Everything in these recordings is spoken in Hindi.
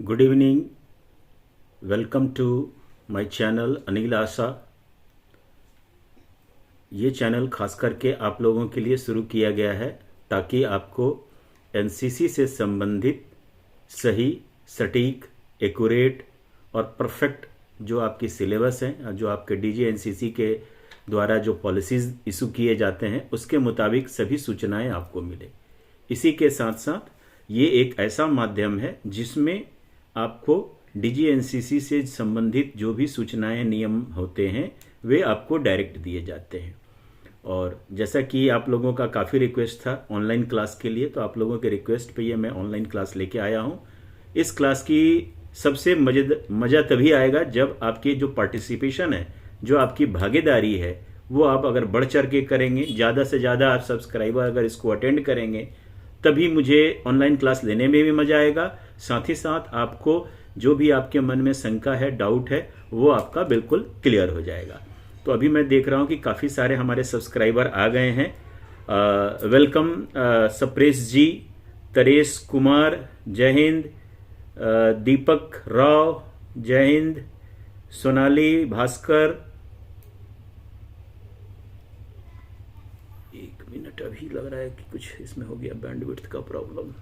Good evening. Welcome to my channel Anil Asha. ये चैनल खास करके आप लोगों के लिए शुरू किया गया है ताकि आपको एनसीसी से संबंधित सही, सटीक, एक्यूरेट और परफेक्ट जो आपकी सिलेबस है, जो आपके डीजी एनसीसी के द्वारा जो पॉलिसीज़ इशू किए जाते हैं उसके मुताबिक सभी सूचनाएं आपको मिले। इसी के साथ साथ ये एक ऐसा माध्यम है जिसमें आपको डीजीएनसीसी से संबंधित जो भी सूचनाएं, नियम होते हैं वे आपको डायरेक्ट दिए जाते हैं। और जैसा कि आप लोगों का काफ़ी रिक्वेस्ट था ऑनलाइन क्लास के लिए, तो आप लोगों के रिक्वेस्ट पे ये मैं ऑनलाइन क्लास लेके आया हूँ। इस क्लास की सबसे मज़ा तभी आएगा जब आपकी जो पार्टिसिपेशन है, जो आपकी भागीदारी है, वो आप अगर बढ़ चढ़ के करेंगे, ज़्यादा से ज़्यादा आप सब्सक्राइबर अगर इसको अटेंड करेंगे, तभी मुझे ऑनलाइन क्लास लेने में भी मज़ा आएगा। साथ ही साथ आपको जो भी आपके मन में शंका है, डाउट है, वो आपका बिल्कुल क्लियर हो जाएगा। तो अभी मैं देख रहा हूँ कि काफ़ी सारे हमारे सब्सक्राइबर आ गए हैं। वेलकम सप्रेश जी, तरेश कुमार, जय हिंद। दीपक राव, जय हिंद। सोनाली भास्कर, एक मिनट, अभी लग रहा है कि कुछ इसमें हो गया बैंडविड्थ का प्रॉब्लम।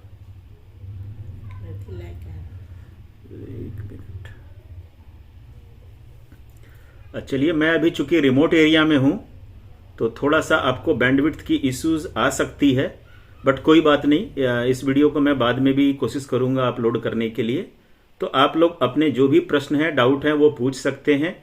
एक मिनट। चलिए, मैं अभी चूंकि रिमोट एरिया में हूं तो थोड़ा सा आपको बैंडविड्थ की इश्यूज आ सकती है, बट कोई बात नहीं। इस वीडियो को मैं बाद में भी कोशिश करूंगा अपलोड करने के लिए। तो आप लोग अपने जो भी प्रश्न है, डाउट है, वो पूछ सकते हैं।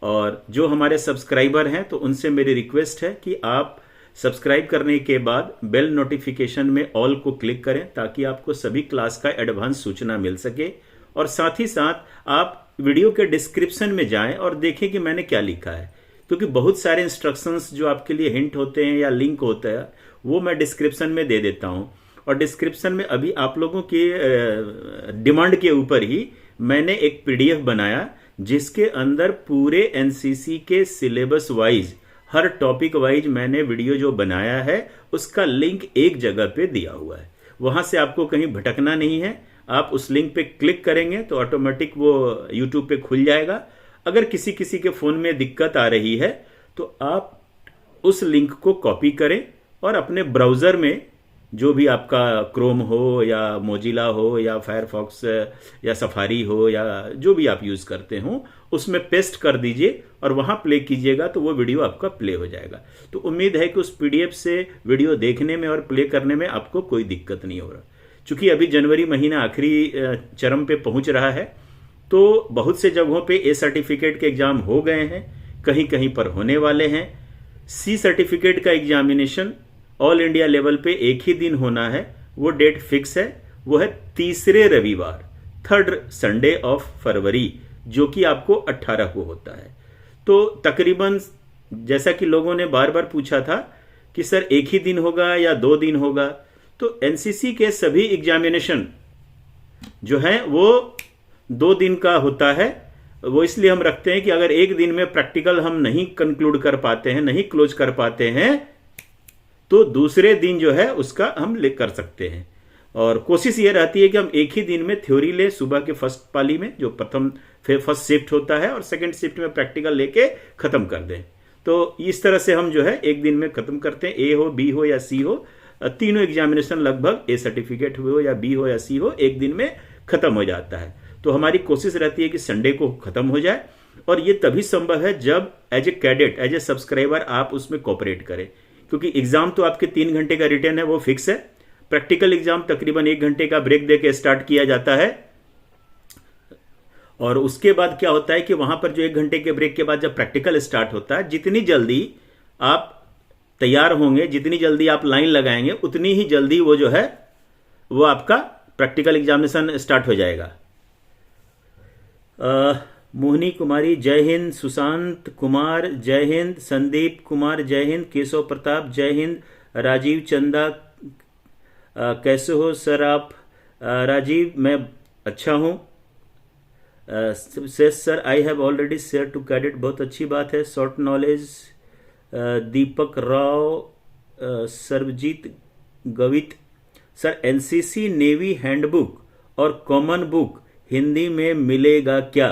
और जो हमारे सब्सक्राइबर हैं तो उनसे मेरी रिक्वेस्ट है कि आप सब्सक्राइब करने के बाद बेल नोटिफिकेशन में ऑल को क्लिक करें ताकि आपको सभी क्लास का एडवांस सूचना मिल सके। और साथ ही साथ आप वीडियो के डिस्क्रिप्शन में जाएं और देखें कि मैंने क्या लिखा है, क्योंकि बहुत सारे इंस्ट्रक्शंस जो आपके लिए हिंट होते हैं या लिंक होता है वो मैं डिस्क्रिप्शन में दे देता हूं। और डिस्क्रिप्शन में अभी आप लोगों की डिमांड के ऊपर ही मैंने एक पीडीएफ बनाया जिसके अंदर पूरे एनसीसी के सिलेबस वाइज, हर टॉपिक वाइज मैंने वीडियो जो बनाया है उसका लिंक एक जगह पे दिया हुआ है। वहां से आपको कहीं भटकना नहीं है। आप उस लिंक पे क्लिक करेंगे तो ऑटोमेटिक वो यूट्यूब पे खुल जाएगा। अगर किसी किसी के फोन में दिक्कत आ रही है तो आप उस लिंक को कॉपी करें और अपने ब्राउजर में, जो भी आपका क्रोम हो या मोजिला हो या फायरफॉक्स या सफारी हो या जो भी आप यूज करते हो, उसमें पेस्ट कर दीजिए और वहां प्ले कीजिएगा तो वो वीडियो आपका प्ले हो जाएगा। तो उम्मीद है कि उस पीडीएफ से वीडियो देखने में और प्ले करने में आपको कोई दिक्कत नहीं हो रहा। चूंकि अभी जनवरी महीना आखिरी चरम पे पहुंच रहा है तो बहुत से जगहों पे ए सर्टिफिकेट के एग्जाम हो गए हैं, कहीं कहीं पर होने वाले हैं। सी सर्टिफिकेट का एग्जामिनेशन ऑल इंडिया लेवल पे एक ही दिन होना है, वो डेट फिक्स है, वो है तीसरे रविवार, थर्ड संडे ऑफ फरवरी, जो कि आपको 18 को होता है। तो तकरीबन जैसा कि लोगों ने बार बार पूछा था कि सर एक ही दिन होगा या 2 दिन होगा, तो एनसीसी के सभी एग्जामिनेशन जो है वो 2 दिन का होता है। वो इसलिए हम रखते हैं कि अगर एक दिन में प्रैक्टिकल हम नहीं कंक्लूड कर पाते हैं, नहीं क्लोज कर पाते हैं, तो दूसरे दिन जो है उसका हम ले कर सकते हैं। और कोशिश ये रहती है कि हम एक ही दिन में थ्योरी ले, सुबह के फर्स्ट पाली में जो फर्स्ट शिफ्ट होता है, और सेकंड शिफ्ट में प्रैक्टिकल लेके खत्म कर दें। तो इस तरह से हम जो है एक दिन में खत्म करते हैं। ए हो, बी हो या सी हो, तीनों एग्जामिनेशन लगभग, ए सर्टिफिकेट हो या बी हो या सी हो, एक दिन में खत्म हो जाता है। तो हमारी कोशिश रहती है कि संडे को खत्म हो जाए, और ये तभी संभव है जब as a cadet, as a subscriber आप उसमें कोऑपरेट करें। क्योंकि एग्जाम तो आपके 3 घंटे का रिटर्न है, वो फिक्स है। प्रैक्टिकल एग्जाम तकरीबन 1 घंटे का ब्रेक देके स्टार्ट किया जाता है। और उसके बाद क्या होता है कि वहां पर जो 1 घंटे के ब्रेक के बाद जब प्रैक्टिकल स्टार्ट होता है, जितनी जल्दी आप तैयार होंगे, जितनी जल्दी आप लाइन लगाएंगे, उतनी ही जल्दी वो जो है वो आपका प्रैक्टिकल एग्जामिनेशन स्टार्ट हो जाएगा। मोहिनी कुमारी, जय हिंद। सुशांत कुमार, जय हिंद। संदीप कुमार, जय हिंद। केशव प्रताप, जय हिंद। राजीव चंदा, कैसे हो सर आप? राजीव, मैं अच्छा हूं। Sir I have already share to cadet, बहुत अच्छी बात है। Short knowledge. Deepak Rao, Sarvajeet Gavit, sir NCC navy handbook और कॉमन बुक हिंदी में मिलेगा क्या?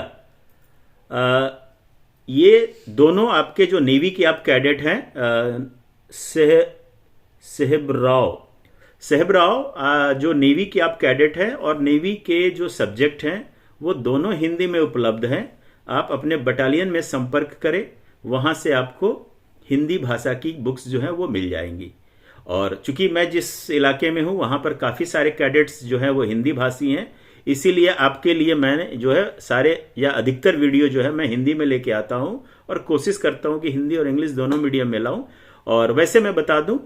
ये दोनों आपके जो नेवी के आप कैडेट हैं, सेहबराव जो नेवी के आप कैडेट हैं और नेवी के जो सब्जेक्ट हैं वो दोनों हिंदी में उपलब्ध हैं। आप अपने बटालियन में संपर्क करें, वहां से आपको हिंदी भाषा की बुक्स जो है वो मिल जाएंगी। और चूंकि मैं जिस इलाके में हूं वहां पर काफी सारे कैडेट्स जो है वो हिंदी भाषी हैं, इसीलिए आपके लिए मैंने जो है सारे या अधिकतर वीडियो जो है मैं हिंदी में लेके आता हूं और कोशिश करता हूं कि हिंदी और इंग्लिश दोनों मीडियम में लाऊं। और वैसे मैं बता दूं,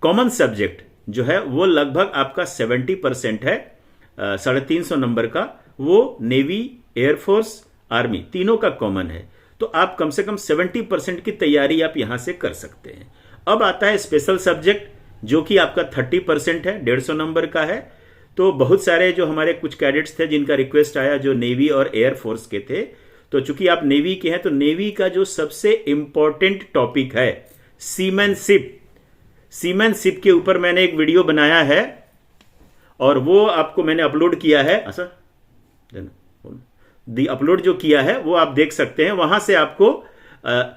कॉमन सब्जेक्ट जो है वो लगभग आपका 70% है, 350 नंबर का, वो नेवी, एयरफोर्स, आर्मी तीनों का कॉमन है। तो आप कम से कम 70% की तैयारी आप यहां से कर सकते हैं। अब आता है स्पेशल सब्जेक्ट जो कि आपका 30% है, 150 नंबर का है। तो बहुत सारे जो हमारे कुछ कैडेट्स थे जिनका रिक्वेस्ट आया जो नेवी और एयरफोर्स के थे, तो चूंकि आप नेवी के हैं तो नेवी का जो सबसे इंपॉर्टेंट टॉपिक है सीमैनशिप के ऊपर मैंने एक वीडियो बनाया है और वो आपको मैंने अपलोड किया है। अपलोड जो किया है वो आप देख सकते हैं। वहां से आपको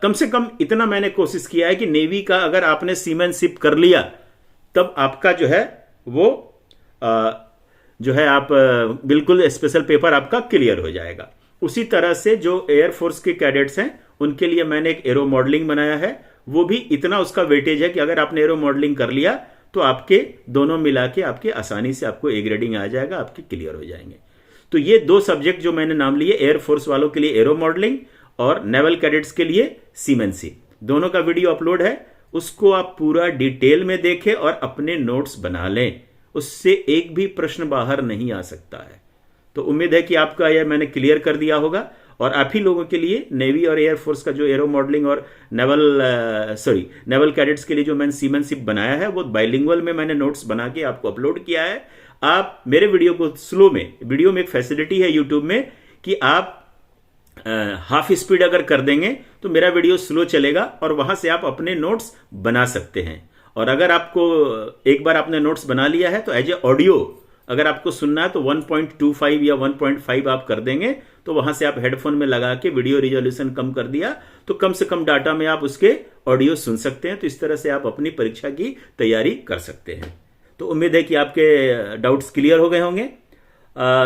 कम से कम इतना मैंने कोशिश किया है कि नेवी का अगर आपने सीमैनशिप कर लिया तब आपका जो है वो जो है आप बिल्कुल स्पेशल पेपर आपका क्लियर हो जाएगा। उसी तरह से जो एयरफोर्स के कैडेट्स हैं उनके लिए मैंने एक एरो मॉडलिंग बनाया है, वो भी इतना उसका वेटेज है कि अगर आपने एरो मॉडलिंग कर लिया तो आपके दोनों मिला के आपके आसानी से आपको ए ग्रेडिंग आ जाएगा, आपके क्लियर हो जाएंगे। तो ये 2 सब्जेक्ट जो मैंने नाम लिए, एयरफोर्स वालों के लिए एरो मॉडलिंग और नेवल कैडेट्स के लिए सीमैनशिप, दोनों का वीडियो अपलोड है, उसको आप पूरा डिटेल में देखें और अपने नोट्स बना लें, उससे एक भी प्रश्न बाहर नहीं आ सकता है। तो उम्मीद है कि आपका यह मैंने क्लियर कर दिया होगा। और आप ही लोगों के लिए नेवी और एयरफोर्स का जो एरो मॉडलिंग और नेवल कैडेट्स के लिए जो मैंने सीमैनशिप बनाया है वो बाइलिंगुअल में मैंने नोट्स बना के आपको अपलोड किया है। आप मेरे वीडियो को स्लो में, वीडियो में एक फैसिलिटी है यूट्यूब में कि आप हाफ स्पीड अगर कर देंगे तो मेरा वीडियो स्लो चलेगा और वहां से आप अपने नोट्स बना सकते हैं। और अगर आपको एक बार आपने नोट्स बना लिया है तो एज ए ऑडियो अगर आपको सुनना है तो 1.25 या 1.5 आप कर देंगे, तो वहां से आप हेडफोन में लगा के वीडियो रिजोल्यूशन कम कर दिया तो कम से कम डाटा में आप उसके ऑडियो सुन सकते हैं। तो इस तरह से आप अपनी परीक्षा की तैयारी कर सकते हैं। तो उम्मीद है कि आपके डाउट्स क्लियर हो गए होंगे।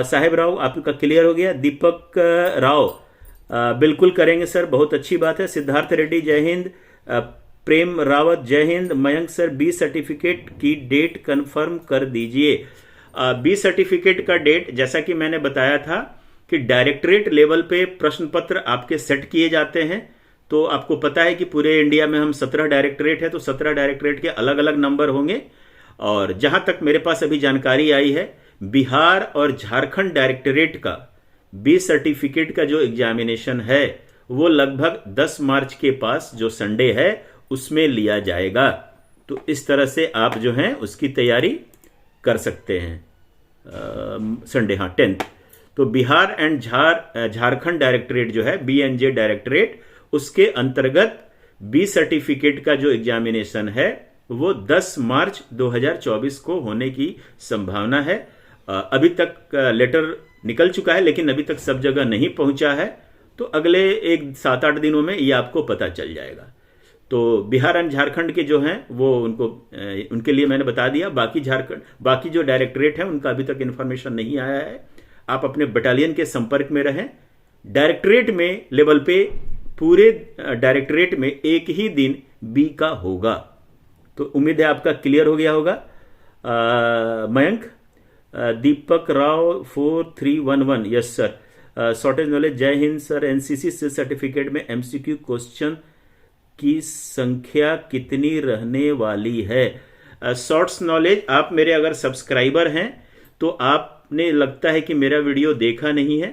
साहेब राव आपका क्लियर हो गया। दीपक राव बिल्कुल करेंगे सर, बहुत अच्छी बात है। सिद्धार्थ रेड्डी जय हिंद। प्रेम रावत जय Hind. Mayank sir B certificate की डेट कंफर्म कर दीजिए। बी सर्टिफिकेट का डेट जैसा कि मैंने बताया था कि डायरेक्टरेट लेवल पे प्रश्न पत्र आपके सेट किए जाते हैं। तो आपको पता है कि पूरे इंडिया में हम 17 डायरेक्टरेट है, तो 17 डायरेक्टरेट के अलग अलग नंबर होंगे। और जहां तक मेरे पास अभी जानकारी आई है, बिहार और झारखंड डायरेक्टरेट का बी सर्टिफिकेट का जो एग्जामिनेशन है वो लगभग 10 मार्च के पास जो संडे है उसमें लिया जाएगा। तो इस तरह से आप जो हैं उसकी तैयारी कर सकते हैं। संडे, हाँ 10th। तो बिहार एंड झारखंड डायरेक्टरेट जो है BNJ डायरेक्टरेट, उसके अंतर्गत बी सर्टिफिकेट का जो एग्जामिनेशन है वो 10 मार्च 2024 को होने की संभावना है। अभी तक लेटर निकल चुका है लेकिन अभी तक सब जगह नहीं पहुंचा है, तो अगले 7-8 दिनों में ये आपको पता चल जाएगा। तो बिहार एंड झारखंड के जो हैं वो उनके लिए मैंने बता दिया। बाकी जो डायरेक्टरेट है उनका अभी तक इन्फॉर्मेशन नहीं आया है। आप अपने बटालियन के संपर्क में रहें। डायरेक्टरेट में लेवल पे पूरे डायरेक्टरेट में एक ही दिन बी का होगा। तो उम्मीद है आपका क्लियर हो गया होगा। Mayank, Deepak Rao 4311, yes sir. Shortage knowledge Jai Hind sir. NCC से सर्टिफिकेट में MCQ क्वेश्चन की संख्या कितनी रहने वाली है? शॉर्ट्स नॉलेज, आप मेरे अगर सब्सक्राइबर हैं तो आपने लगता है कि मेरा वीडियो देखा नहीं है।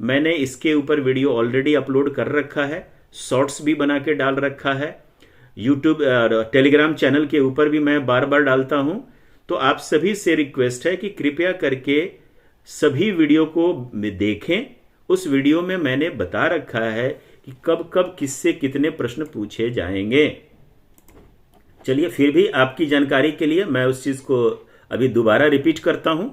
मैंने इसके ऊपर वीडियो ऑलरेडी अपलोड कर रखा है, शॉर्ट्स भी बना के डाल रखा है। यूट्यूब और टेलीग्राम चैनल के ऊपर भी मैं बार बार डालता हूं। तो आप सभी से रिक्वेस्ट है कि कृपया करके सभी वीडियो को देखें। उस वीडियो में मैंने बता रखा है कि कब कब किससे कितने प्रश्न पूछे जाएंगे। चलिए, फिर भी आपकी जानकारी के लिए मैं उस चीज को अभी दोबारा रिपीट करता हूं।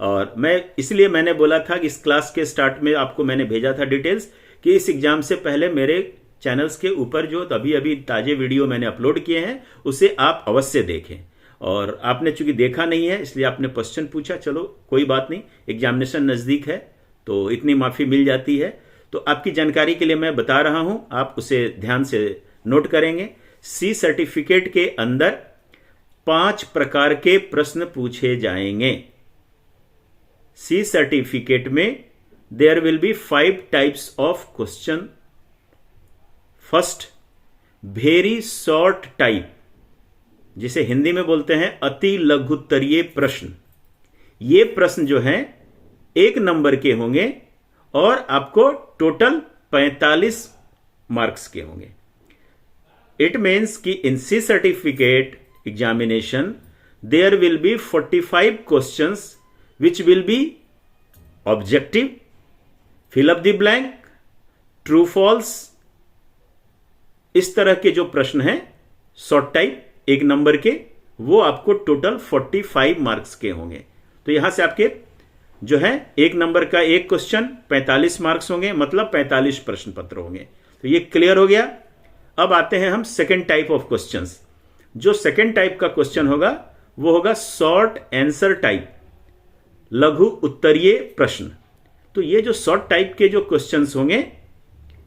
और मैं इसलिए मैंने बोला था कि इस क्लास के स्टार्ट में आपको मैंने भेजा था डिटेल्स कि इस एग्जाम से पहले मेरे चैनल्स के ऊपर जो अभी अभी ताजे वीडियो मैंने अपलोड किए हैं उसे आप अवश्य देखें। और आपने चूंकि देखा नहीं है इसलिए आपने क्वेश्चन पूछा, चलो कोई बात नहीं, एग्जामिनेशन नज़दीक है तो इतनी माफ़ी मिल जाती है। तो आपकी जानकारी के लिए मैं बता रहा हूं, आप उसे ध्यान से नोट करेंगे। सी सर्टिफिकेट के अंदर 5 प्रकार के प्रश्न पूछे जाएंगे। सी सर्टिफिकेट में there will be 5 types of question. First, very short type, जिसे हिंदी में बोलते हैं अति लघुत्तरीय प्रश्न। ये प्रश्न जो हैं 1 नंबर के होंगे और आपको टोटल 45 मार्क्स के होंगे। इट मीन्स कि in C certificate examination there will be 45 questions which will be objective, fill up the blank, true false, इस तरह के जो प्रश्न हैं शॉर्ट टाइप 1 नंबर के, वो आपको टोटल 45 मार्क्स के होंगे। तो यहां से आपके जो है 1 नंबर का एक क्वेश्चन 45 मार्क्स होंगे, मतलब 45 प्रश्न पत्र होंगे। तो ये क्लियर हो गया। अब आते हैं हम सेकेंड टाइप ऑफ क्वेश्चंस। जो सेकेंड टाइप का क्वेश्चन होगा वो होगा शॉर्ट आंसर टाइप, लघु उत्तरीय प्रश्न। तो ये जो शॉर्ट टाइप के जो क्वेश्चंस होंगे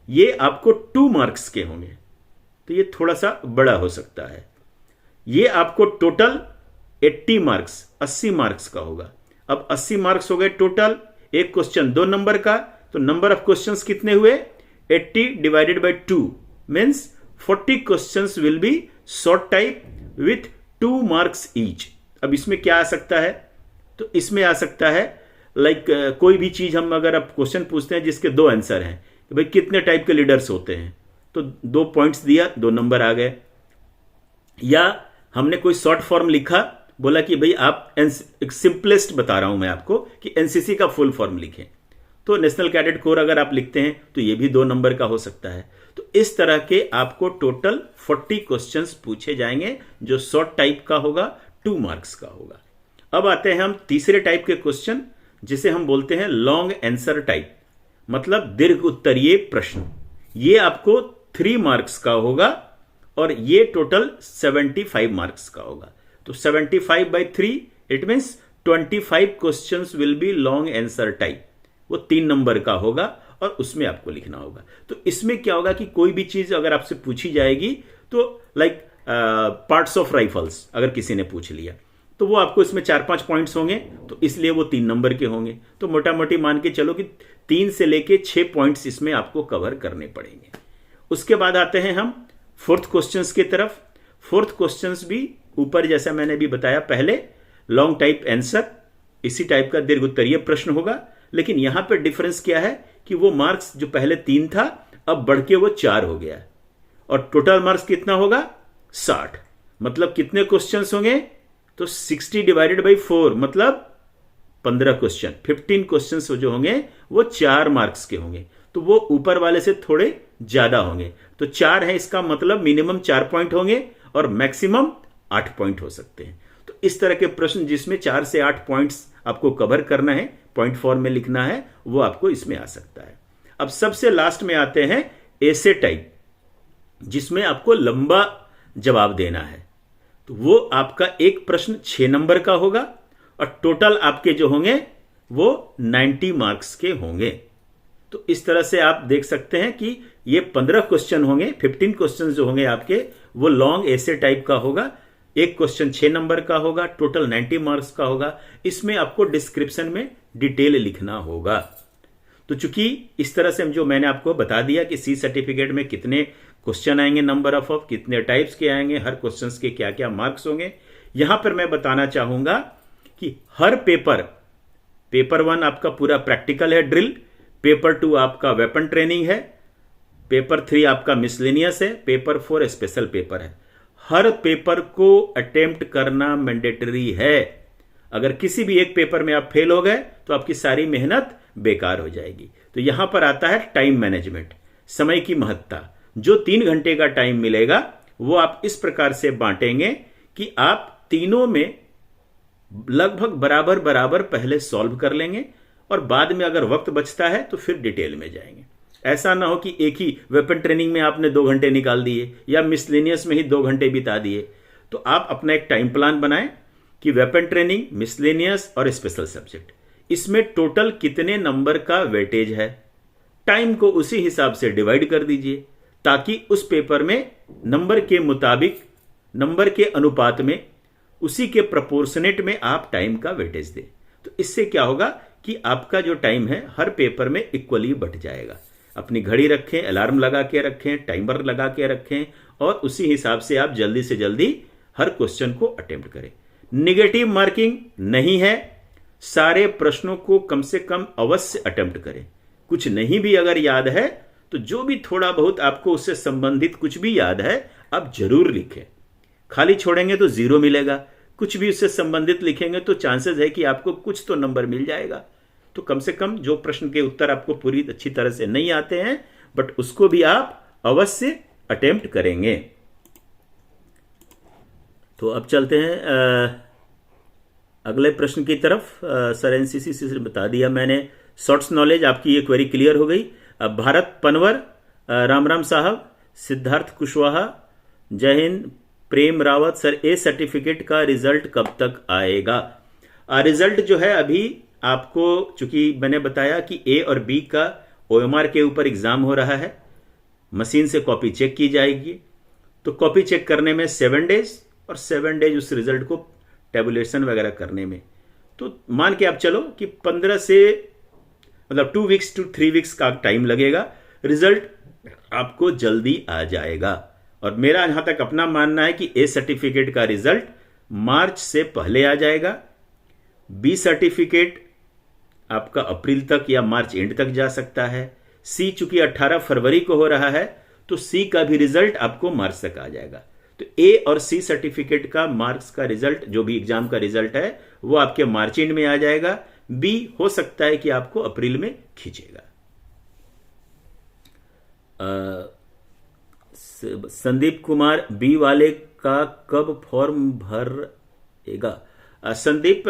ये आपको 2 मार्क्स के होंगे। तो ये थोड़ा सा बड़ा हो सकता है। ये आपको टोटल 80 मार्क्स 80 मार्क्स का होगा। अब 80 मार्क्स हो गए टोटल, एक क्वेश्चन 2 नंबर का, तो नंबर ऑफ क्वेश्चंस कितने हुए? 80 divided by 2 means 40 questions will be short type with 2 marks each. अब इसमें क्या आ सकता है? तो इसमें आ सकता है लाइक कोई भी चीज हम अगर आप क्वेश्चन पूछते हैं जिसके 2 आंसर हैं, तो भाई कितने टाइप के लीडर्स होते हैं, तो 2 पॉइंट्स दिया, 2 नंबर आ गए। या हमने कोई शॉर्ट फॉर्म लिखा, बोला कि भाई आप एक सिंपलेस्ट बता रहा हूं मैं आपको कि एनसीसी का फुल फॉर्म लिखें, तो नेशनल कैडेट कोर अगर आप लिखते हैं तो ये भी 2 नंबर का हो सकता है। तो इस तरह के आपको टोटल 40 क्वेश्चंस पूछे जाएंगे जो शॉर्ट टाइप का होगा, 2 मार्क्स का होगा। अब आते हैं हम तीसरे टाइप के क्वेश्चन जिसे हम बोलते हैं लॉन्ग आंसर टाइप, मतलब दीर्घ उत्तरीय प्रश्न। ये आपको 3 मार्क्स का होगा और ये टोटल 75 मार्क्स का होगा। तो 75 by 3 it means 25 questions will be long answer type. वो 3 नंबर का होगा और उसमें आपको लिखना होगा। तो इसमें क्या होगा कि कोई भी चीज अगर आपसे पूछी जाएगी तो लाइक पार्ट्स ऑफ राइफल्स अगर किसी ने पूछ लिया तो वो आपको इसमें 4-5 पॉइंट्स होंगे, तो इसलिए वो 3 नंबर के होंगे। तो मोटा मोटी मान के चलो कि 3 से लेके 6 पॉइंट्स इसमें आपको कवर करने पड़ेंगे। उसके बाद आते हैं हम फोर्थ क्वेश्चंस की तरफ। फोर्थ क्वेश्चंस भी ऊपर जैसा मैंने भी बताया पहले लॉन्ग टाइप आंसर, इसी टाइप का दीर्घ उत्तरीय प्रश्न होगा। लेकिन यहां पर डिफरेंस क्या है कि वो मार्क्स जो पहले 3 था अब बढ़ के वो 4 हो गया और टोटल मार्क्स कितना होगा? 60। मतलब कितने क्वेश्चंस होंगे? तो 60 डिवाइडेड बाई 4 मतलब 15 क्वेश्चन। 15 क्वेश्चंस जो होंगे वो 4 मार्क्स के होंगे, तो वो ऊपर वाले से थोड़े ज्यादा होंगे। तो 4 है इसका मतलब मिनिमम 4 पॉइंट होंगे और मैक्सिमम 8 पॉइंट हो सकते हैं। तो इस तरह के प्रश्न जिसमें 4 से 8 पॉइंट्स आपको कवर करना है, पॉइंट फॉर्म में लिखना है, वो आपको इसमें आ सकता है। अब सबसे लास्ट में आते हैं एसे टाइप, जिसमें आपको लंबा जवाब देना है। तो वो आपका एक प्रश्न 6 नंबर का होगा और टोटल आपके जो होंगे वो 90 मार्क्स के होंगे। तो इस तरह से आप देख सकते हैं कि ये 15 क्वेश्चन होंगे, 15 क्वेश्चन जो होंगे आपके वो लॉन्ग एसे टाइप का होगा। एक क्वेश्चन 6 नंबर का होगा, टोटल 90 मार्क्स का होगा। इसमें आपको डिस्क्रिप्शन में डिटेल लिखना होगा। तो चूंकि इस तरह से जो मैंने आपको बता दिया कि सी सर्टिफिकेट में कितने क्वेश्चन आएंगे, नंबर ऑफ कितने टाइप्स के आएंगे, हर क्वेश्चन के क्या क्या मार्क्स होंगे, यहां पर मैं बताना चाहूंगा कि हर पेपर 1 आपका पूरा प्रैक्टिकल है, ड्रिल। पेपर 2 आपका वेपन ट्रेनिंग है। पेपर 3 आपका मिसलेनियस है। पेपर 4 स्पेशल पेपर है। हर पेपर को अटेम्प्ट करना मैंडेटरी है। अगर किसी भी एक पेपर में आप फेल हो गए तो आपकी सारी मेहनत बेकार हो जाएगी। तो यहां पर आता है टाइम मैनेजमेंट, समय की महत्ता। जो 3 घंटे का टाइम मिलेगा वो आप इस प्रकार से बांटेंगे कि आप तीनों में लगभग बराबर बराबर पहले सॉल्व कर लेंगे और बाद में अगर वक्त बचता है तो फिर डिटेल में जाएंगे। ऐसा ना हो कि एक ही वेपन ट्रेनिंग में आपने 2 घंटे निकाल दिए या मिसलेनियस में ही 2 घंटे बिता दिए। तो आप अपना एक टाइम प्लान बनाएं कि वेपन ट्रेनिंग, मिसलेनियस और स्पेशल सब्जेक्ट, इसमें टोटल कितने नंबर का वेटेज है। टाइम को उसी हिसाब से डिवाइड कर दीजिए ताकि उस पेपर में नंबर के मुताबिक, नंबर के अनुपात में, उसी के प्रोपोर्शनेट में आप टाइम का वेटेज दें। तो इससे क्या होगा कि आपका जो टाइम है हर पेपर में इक्वली बट जाएगा। अपनी घड़ी रखें, अलार्म लगा के रखें, टाइमर लगा के रखें और उसी हिसाब से आप जल्दी से जल्दी हर क्वेश्चन को अटेम्प्ट करें। निगेटिव मार्किंग नहीं है, सारे प्रश्नों को कम से कम अवश्य अटेम्प्ट करें। कुछ नहीं भी अगर याद है तो जो भी थोड़ा बहुत आपको उससे संबंधित कुछ भी याद है आप जरूर लिखें। खाली छोड़ेंगे तो 0 मिलेगा, कुछ भी उससे संबंधित लिखेंगे तो चांसेस है कि आपको कुछ तो नंबर मिल जाएगा। तो कम से कम जो प्रश्न के उत्तर आपको पूरी अच्छी तरह से नहीं आते हैं बट उसको भी आप अवश्य अटेम्प्ट करेंगे। तो अब चलते हैं अगले प्रश्न की तरफ। सर एनसीसी से बता दिया मैंने, शॉर्ट्स नॉलेज आपकी ये क्वेरी क्लियर हो गई। अब भारत पनवर, राम राम साहब, सिद्धार्थ कुशवाहा, जय Hind, Prem Rawat, sir A certificate का रिजल्ट कब तक आएगा? रिजल्ट जो है अभी आपको, चूंकि मैंने बताया कि ए और बी का ओएमआर के ऊपर एग्जाम हो रहा है, मशीन से कॉपी चेक की जाएगी। तो कॉपी चेक करने में 7 डेज और 7 डेज उस रिजल्ट को टेबुलेशन वगैरह करने में। तो मान के आप चलो कि 15 से मतलब 2 वीक्स to 3 वीक्स का टाइम लगेगा, रिजल्ट आपको जल्दी आ जाएगा। और मेरा यहां तक अपना मानना है कि ए सर्टिफिकेट का रिजल्ट मार्च से पहले आ जाएगा, बी सर्टिफिकेट आपका अप्रैल तक या मार्च एंड तक जा सकता है, सी चूंकि 18 फरवरी को हो रहा है तो सी का भी रिजल्ट आपको मार्च तक आ जाएगा। तो ए और सी सर्टिफिकेट का मार्क्स का रिजल्ट, जो भी एग्जाम का रिजल्ट है वो आपके मार्च एंड में आ जाएगा। बी हो सकता है कि आपको अप्रैल में खींचेगा। संदीप कुमार, बी वाले का कब फॉर्म भरेगा? संदीप,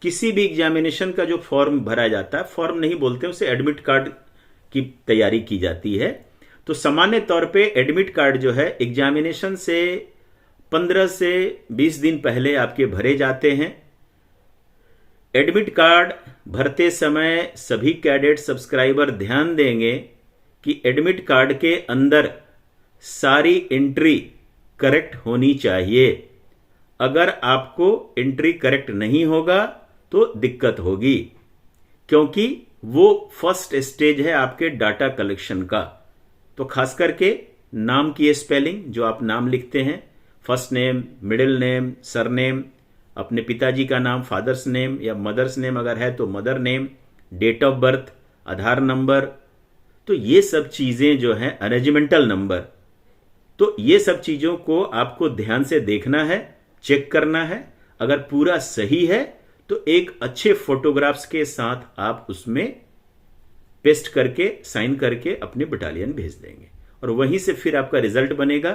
किसी भी एग्जामिनेशन का जो फॉर्म भरा जाता है, फॉर्म नहीं बोलते उसे, एडमिट कार्ड की तैयारी की जाती है। तो सामान्य तौर पे एडमिट कार्ड जो है एग्जामिनेशन से 15 से 20 दिन पहले आपके भरे जाते हैं। एडमिट कार्ड भरते समय सभी कैडेट सब्सक्राइबर ध्यान देंगे कि एडमिट कार्ड के अंदर सारी एंट्री करेक्ट होनी चाहिए। अगर आपको एंट्री करेक्ट नहीं होगा तो दिक्कत होगी, क्योंकि वो फर्स्ट स्टेज है आपके डाटा कलेक्शन का। तो खास करके नाम की स्पेलिंग, जो आप नाम लिखते हैं, first name, middle name, surname, अपने पिताजी का नाम, फादर्स नेम या मदर्स नेम अगर है तो mother name, date of birth, Aadhaar number, तो ये सब चीजें जो हैं, अरेंजमेंटल नंबर, तो ये सब चीजों को आपको ध्यान से देखना है, चेक करना है। अगर पूरा सही है तो एक अच्छे फोटोग्राफ्स के साथ आप उसमें पेस्ट करके, साइन करके अपने बटालियन भेज देंगे और वहीं से फिर आपका रिजल्ट बनेगा।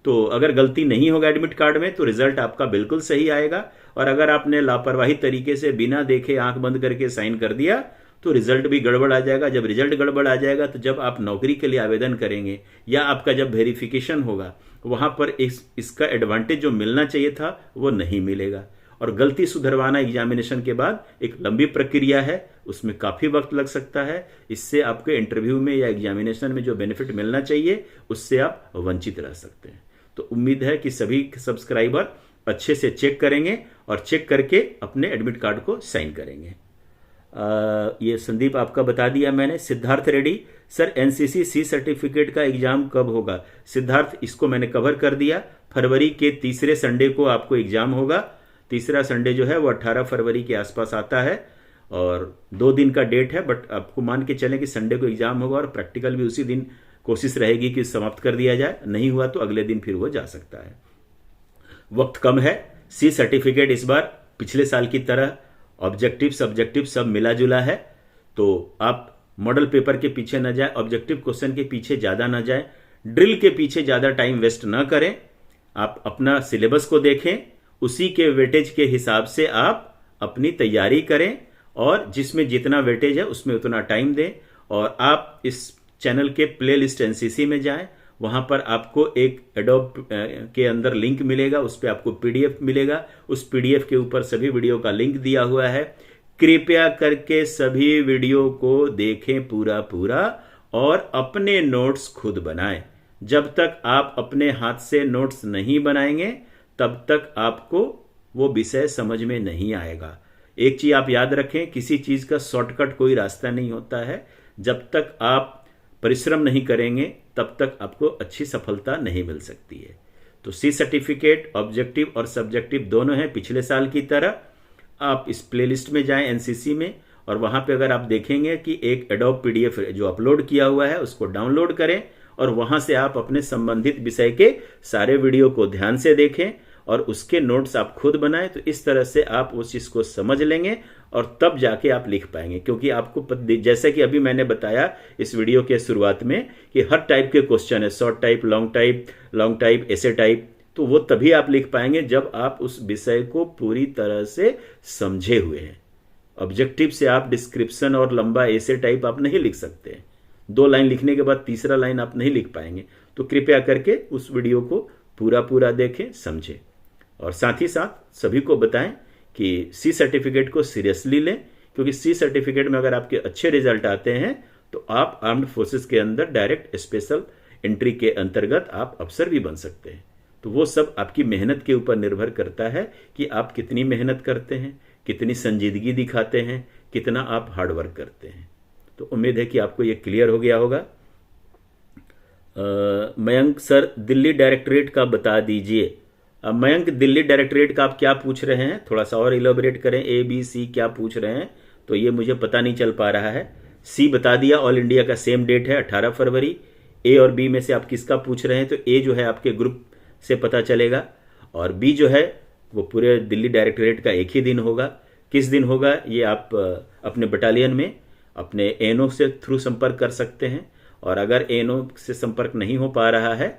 तो अगर गलती नहीं होगा एडमिट कार्ड में तो रिजल्ट आपका बिल्कुल सही आएगा। और अगर आपने लापरवाही तरीके से बिना देखे आंख बंद करके साइन कर दिया तो रिजल्ट भी गड़बड़ आ जाएगा। जब रिजल्ट गड़बड़ आ जाएगा तो जब आप नौकरी के लिए आवेदन करेंगे या आपका जब वेरिफिकेशन होगा, वहां पर इसका एडवांटेज जो मिलना चाहिए था वो नहीं मिलेगा। और गलती सुधरवाना एग्जामिनेशन के बाद एक लंबी प्रक्रिया है, उसमें काफी वक्त लग सकता है। इससे आपके इंटरव्यू में या एग्जामिनेशन में जो बेनिफिट मिलना चाहिए उससे आप वंचित रह सकते हैं। तो उम्मीद है कि सभी सब्सक्राइबर अच्छे से चेक करेंगे और चेक करके अपने एडमिट कार्ड को साइन करेंगे। ये संदीप आपका बता दिया मैंने। Siddharth Reddy, sir NCC C certificate का एग्जाम कब होगा? सिद्धार्थ, इसको मैंने कवर कर दिया। फरवरी के तीसरे संडे को आपको एग्जाम होगा। तीसरा संडे जो है वो 18 फरवरी के आसपास आता है और 2 दिन का डेट है, बट आपको मान के चलें कि संडे को एग्जाम होगा और प्रैक्टिकल भी उसी दिन कोशिश रहेगी कि समाप्त कर दिया जाए। नहीं हुआ तो अगले दिन फिर वो जा सकता है। वक्त कम है। सी सर्टिफिकेट इस बार पिछले साल की तरह ऑब्जेक्टिव सब्जेक्टिव सब मिला जुला है, तो आप मॉडल पेपर के पीछे न जाए, ऑब्जेक्टिव क्वेश्चन के पीछे ज्यादा न जाए, ड्रिल के पीछे ज्यादा टाइम वेस्ट न करें। आप अपना सिलेबस को देखें उसी के वेटेज के हिसाब से आप अपनी तैयारी करें और जिसमें जितना वेटेज है उसमें उतना टाइम दें। और आप इस चैनल के प्लेलिस्ट एनसीसी में जाएं, वहां पर आपको एक एडोब के अंदर लिंक मिलेगा, उस पर आपको पीडीएफ मिलेगा। उस पीडीएफ के ऊपर सभी वीडियो का लिंक दिया हुआ है। कृपया करके सभी वीडियो को देखें पूरा पूरा और अपने नोट्स खुद बनाएं। जब तक आप अपने हाथ से नोट्स नहीं बनाएंगे तब तक आपको वो विषय समझ में नहीं आएगा। एक चीज आप याद रखें, किसी चीज का शॉर्टकट कोई रास्ता नहीं होता है। जब तक आप परिश्रम नहीं करेंगे तब तक आपको अच्छी सफलता नहीं मिल सकती है। तो सी सर्टिफिकेट ऑब्जेक्टिव और सब्जेक्टिव दोनों हैं पिछले साल की तरह। आप इस प्लेलिस्ट में जाएं एनसीसी में, और वहां पे अगर आप देखेंगे कि एक एडोब पीडीएफ जो अपलोड किया हुआ है उसको डाउनलोड करें और वहां से आप अपने संबंधित विषय के सारे वीडियो को ध्यान से देखें और उसके नोट्स आप खुद बनाएं। तो इस तरह से आप उस चीज को समझ लेंगे और तब जाके आप लिख पाएंगे। क्योंकि आपको जैसे कि अभी मैंने बताया इस वीडियो के शुरुआत में कि हर टाइप के क्वेश्चन है, शॉर्ट टाइप, लॉन्ग टाइप, ऐसे टाइप। तो वो तभी आप लिख पाएंगे जब आप उस विषय को पूरी तरह से समझे हुए हैं। ऑब्जेक्टिव से आप डिस्क्रिप्शन और लंबा ऐसे टाइप आप नहीं लिख सकते। 2 लाइन लिखने के बाद तीसरा लाइन आप नहीं लिख पाएंगे। तो कृपया करके उस वीडियो को पूरा पूरा देखें, समझें और साथ ही साथ सभी को बताएं कि सी सर्टिफिकेट को सीरियसली लें। क्योंकि सी सर्टिफिकेट में अगर आपके अच्छे रिजल्ट आते हैं तो आप आर्म्ड फोर्सेस के अंदर डायरेक्ट स्पेशल एंट्री के अंतर्गत आप अफसर भी बन सकते हैं। तो वो सब आपकी मेहनत के ऊपर निर्भर करता है कि आप कितनी मेहनत करते हैं, कितनी संजीदगी दिखाते हैं, कितना आप हार्डवर्क करते हैं। तो उम्मीद है कि आपको ये क्लियर हो गया होगा। मयंक सर, दिल्ली डायरेक्टरेट का बता दीजिए। मयंक, दिल्ली डायरेक्टरेट का आप क्या पूछ रहे हैं? थोड़ा सा और इलेबोरेट करें। ए बी सी क्या पूछ रहे हैं? तो ये मुझे पता नहीं चल पा रहा है। सी बता दिया, ऑल इंडिया का सेम डेट है 18 फरवरी। ए और बी में से आप किसका पूछ रहे हैं? तो ए जो है आपके ग्रुप से पता चलेगा और बी जो है वो पूरे दिल्ली डायरेक्टरेट का एक ही दिन होगा। किस दिन होगा ये आप अपने बटालियन में अपने एएनओ से थ्रू संपर्क कर सकते हैं। और अगर एएनओ से संपर्क नहीं हो पा रहा है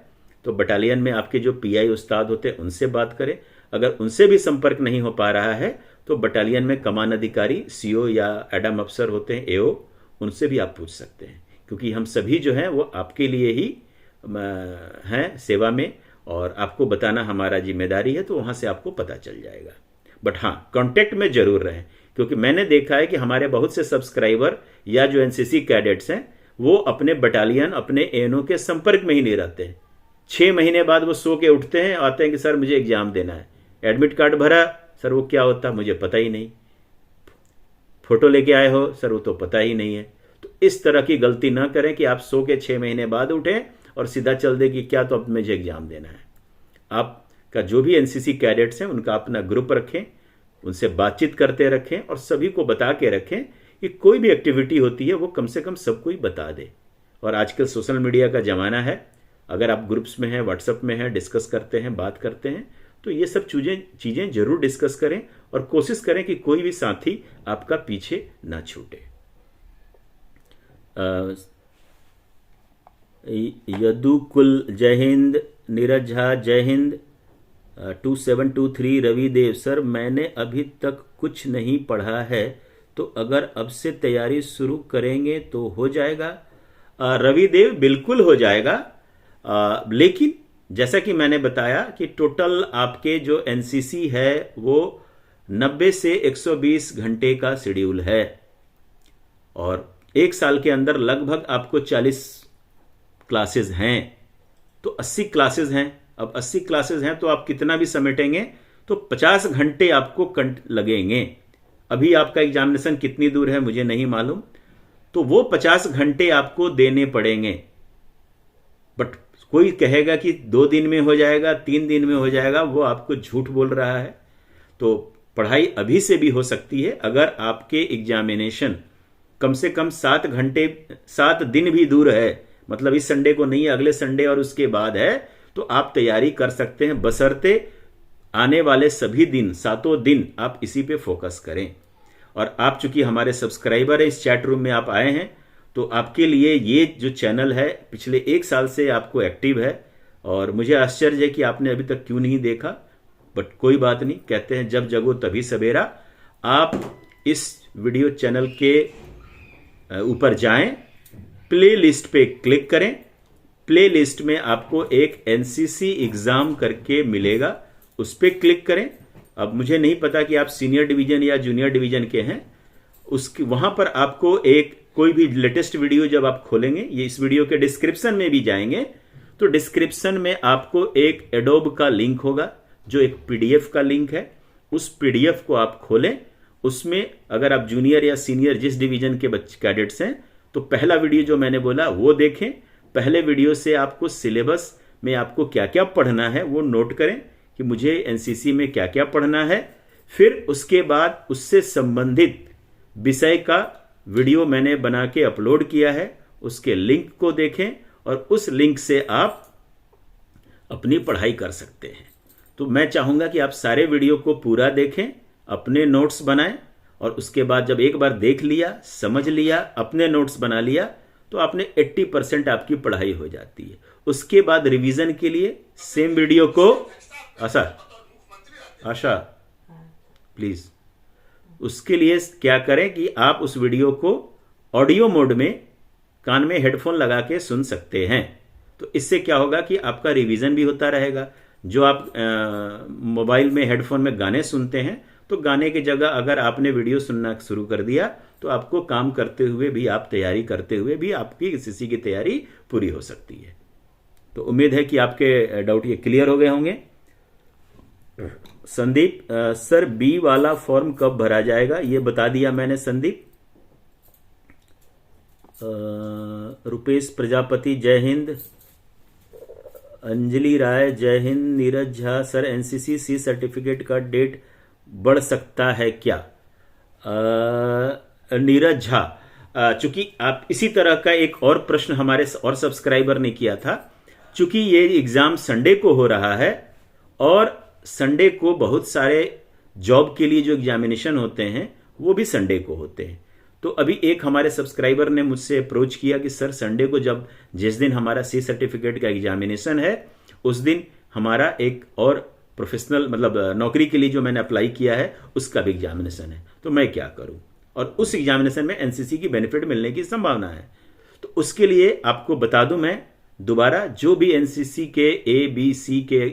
तो बटालियन में आपके जो पीआई उस्ताद होते हैं उनसे बात करें। अगर उनसे भी संपर्क नहीं हो पा रहा है तो बटालियन में कमान अधिकारी, सीओ या एडम अफसर होते हैं, एओ, उनसे भी आप पूछ सकते हैं। क्योंकि हम सभी जो हैं वो आपके लिए ही हैं सेवा में और आपको बताना हमारा जिम्मेदारी है। तो वहां से आपको पता चल जाएगा। बट हाँ, कांटेक्ट में जरूर रहें। क्योंकि मैंने देखा है कि हमारे बहुत से सब्सक्राइबर या जो एनसीसी कैडेट्स हैं वो अपने बटालियन, अपने एएनओ के संपर्क में ही नहीं रहते हैं। 6 महीने बाद वो सो के उठते हैं, आते हैं कि सर मुझे एग्जाम देना है। एडमिट कार्ड भरा, सर वो क्या होता मुझे पता ही नहीं। फोटो लेके आए हो, सर वो तो पता ही नहीं है। तो इस तरह की गलती ना करें कि आप सो के 6 महीने बाद उठें और सीधा चल दे कि क्या तो अब मुझे एग्जाम देना है। आपका जो भी एनसीसी कैडेट्स हैं उनका अपना ग्रुप रखें, उनसे बातचीत करते रखें और सभी को बता के रखें कि कोई भी एक्टिविटी होती है वो कम से कम सबको ही बता दे। और आजकल सोशल मीडिया का जमाना है, अगर आप ग्रुप्स में हैं, व्हाट्सएप में हैं, डिस्कस करते हैं, बात करते हैं, तो ये सब चीजें जरूर डिस्कस करें और कोशिश करें कि कोई भी साथी आपका पीछे ना छूटे। यदुकुल जय हिंद, नीरज झा जय हिंद, 2723 रवि देव सर, मैंने अभी तक कुछ नहीं पढ़ा है तो अगर अब से तैयारी शुरू करेंगे तो हो जाएगा? रवि देव बिल्कुल हो जाएगा। लेकिन जैसा कि मैंने बताया कि टोटल आपके जो एनसीसी है वो 90 से 120 घंटे का शेड्यूल है और एक साल के अंदर लगभग आपको 40 क्लासेस हैं। तो 80 क्लासेस हैं। अब 80 क्लासेस हैं तो आप कितना भी समेटेंगे तो 50 घंटे आपको लगेंगे। अभी आपका एग्जामिनेशन कितनी दूर है मुझे नहीं मालूम, तो वो 50 घंटे आपको देने पड़ेंगे। बट कोई कहेगा कि 2 दिन में हो जाएगा, 3 दिन में हो जाएगा, वो आपको झूठ बोल रहा है। तो पढ़ाई अभी से भी हो सकती है। अगर आपके एग्जामिनेशन कम से कम 7 घंटे, 7 दिन भी दूर है, मतलब इस संडे को नहीं, अगले संडे और उसके बाद है, तो आप तैयारी कर सकते हैं। बशर्ते आने वाले सभी दिन, 7 दिन आप इसी पे फोकस करें। और आप चूंकि हमारे सब्सक्राइबर है, इस चैट रूम में आप आए हैं, तो आपके लिए ये जो चैनल है पिछले 1 साल से आपको एक्टिव है और मुझे आश्चर्य है कि आपने अभी तक क्यों नहीं देखा। बट कोई बात नहीं, कहते हैं जब जगो तभी सवेरा। आप इस वीडियो चैनल के ऊपर जाएं, प्ले लिस्ट पे क्लिक करें। प्ले लिस्ट में आपको एक एनसीसी एग्जाम करके मिलेगा, उस पर क्लिक करें। अब मुझे नहीं पता कि आप सीनियर डिवीजन या जूनियर डिवीजन के हैं, उसकी वहां पर आपको एक कोई भी लेटेस्ट वीडियो जब आप खोलेंगे, ये इस वीडियो के डिस्क्रिप्शन में भी जाएंगे तो डिस्क्रिप्शन में आपको एक एडोब का लिंक होगा जो एक पीडीएफ का लिंक है। उस पीडीएफ को आप खोलें, उसमें अगर आप जूनियर या सीनियर जिस डिवीजन के बच्चे कैडेट्स हैं तो पहला वीडियो जो मैंने बोला वो देखें। पहले वीडियो से आपको सिलेबस में आपको क्या क्या पढ़ना है वो नोट करें कि मुझे एनसीसी में क्या क्या पढ़ना है। फिर उसके बाद उससे संबंधित विषय का वीडियो मैंने बना के अपलोड किया है, उसके लिंक को देखें और उस लिंक से आप अपनी पढ़ाई कर सकते हैं। तो मैं चाहूंगा कि आप सारे वीडियो को पूरा देखें, अपने नोट्स बनाएं और उसके बाद जब एक बार देख लिया, समझ लिया, अपने नोट्स बना लिया तो आपने 80% आपकी पढ़ाई हो जाती है। उसके बाद रिवीजन के लिए सेम वीडियो को आशा प्लीज, उसके लिए क्या करें कि आप उस वीडियो को ऑडियो मोड में कान में हेडफोन लगा के सुन सकते हैं। तो इससे क्या होगा कि आपका रिवीजन भी होता रहेगा। जो आप मोबाइल में हेडफोन में गाने सुनते हैं तो गाने की जगह अगर आपने वीडियो सुनना शुरू कर दिया तो आपको काम करते हुए भी, आप तैयारी करते हुए भी आपकी एसएससी की तैयारी पूरी हो सकती है। तो उम्मीद है कि आपके डाउट ये क्लियर हो गए होंगे। संदीप सर बी वाला फॉर्म कब भरा जाएगा, ये बता दिया मैंने संदीप। रुपेश प्रजापति जय हिंद, अंजलि राय जय Hind, Neeraj Jha sir NCC C certificate का डेट बढ़ सकता है क्या? नीरज झा, चूंकि आप इसी तरह का एक और प्रश्न हमारे और सब्सक्राइबर ने किया था, चूंकि ये एग्जाम संडे को हो रहा है और संडे को बहुत सारे जॉब के लिए जो एग्जामिनेशन होते हैं वो भी संडे को होते हैं। तो अभी एक हमारे सब्सक्राइबर ने मुझसे अप्रोच किया कि सर संडे को जिस दिन हमारा सी सर्टिफिकेट का एग्जामिनेशन है उस दिन हमारा एक और प्रोफेशनल मतलब नौकरी के लिए जो मैंने अप्लाई किया है उसका भी एग्जामिनेशन है, तो मैं क्या करूं। और उस एग्जामिनेशन में एनसीसी की बेनिफिट मिलने की संभावना है। तो उसके लिए आपको बता दूं मैं दोबारा, जो भी एनसीसी के ए बी सी के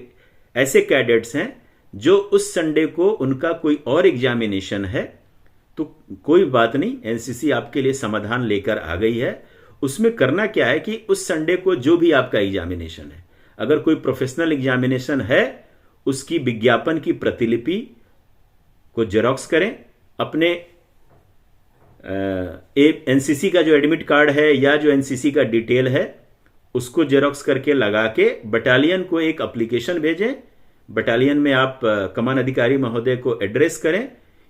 ऐसे कैडेट्स हैं जो उस संडे को उनका कोई और एग्जामिनेशन है, तो कोई बात नहीं, एनसीसी आपके लिए समाधान लेकर आ गई है। उसमें करना क्या है कि उस संडे को जो भी आपका एग्जामिनेशन है, अगर कोई प्रोफेशनल एग्जामिनेशन है, उसकी विज्ञापन की प्रतिलिपि को जेरॉक्स करें, अपने एनसीसी का जो एडमिट कार्ड है या जो एनसीसी का डिटेल है उसको जेरॉक्स करके लगा के बटालियन को एक एप्लीकेशन भेजें। बटालियन में आप कमान अधिकारी महोदय को एड्रेस करें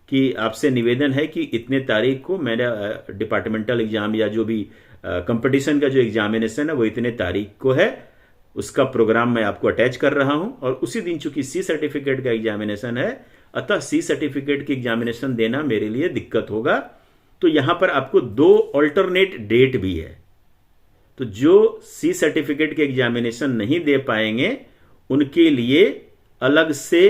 कि आपसे निवेदन है कि इतने तारीख को मेरा डिपार्टमेंटल एग्जाम या जो भी कंपटीशन का जो एग्जामिनेशन है वो इतने तारीख को है, उसका प्रोग्राम मैं आपको अटैच कर रहा हूं। और उसी दिन चूंकि सी सर्टिफिकेट का एग्जामिनेशन है, अतः सी सर्टिफिकेट की एग्जामिनेशन देना मेरे लिए दिक्कत होगा। तो यहां पर आपको 2 ऑल्टरनेट डेट भी है। तो जो सी सर्टिफिकेट के एग्जामिनेशन नहीं दे पाएंगे उनके लिए अलग से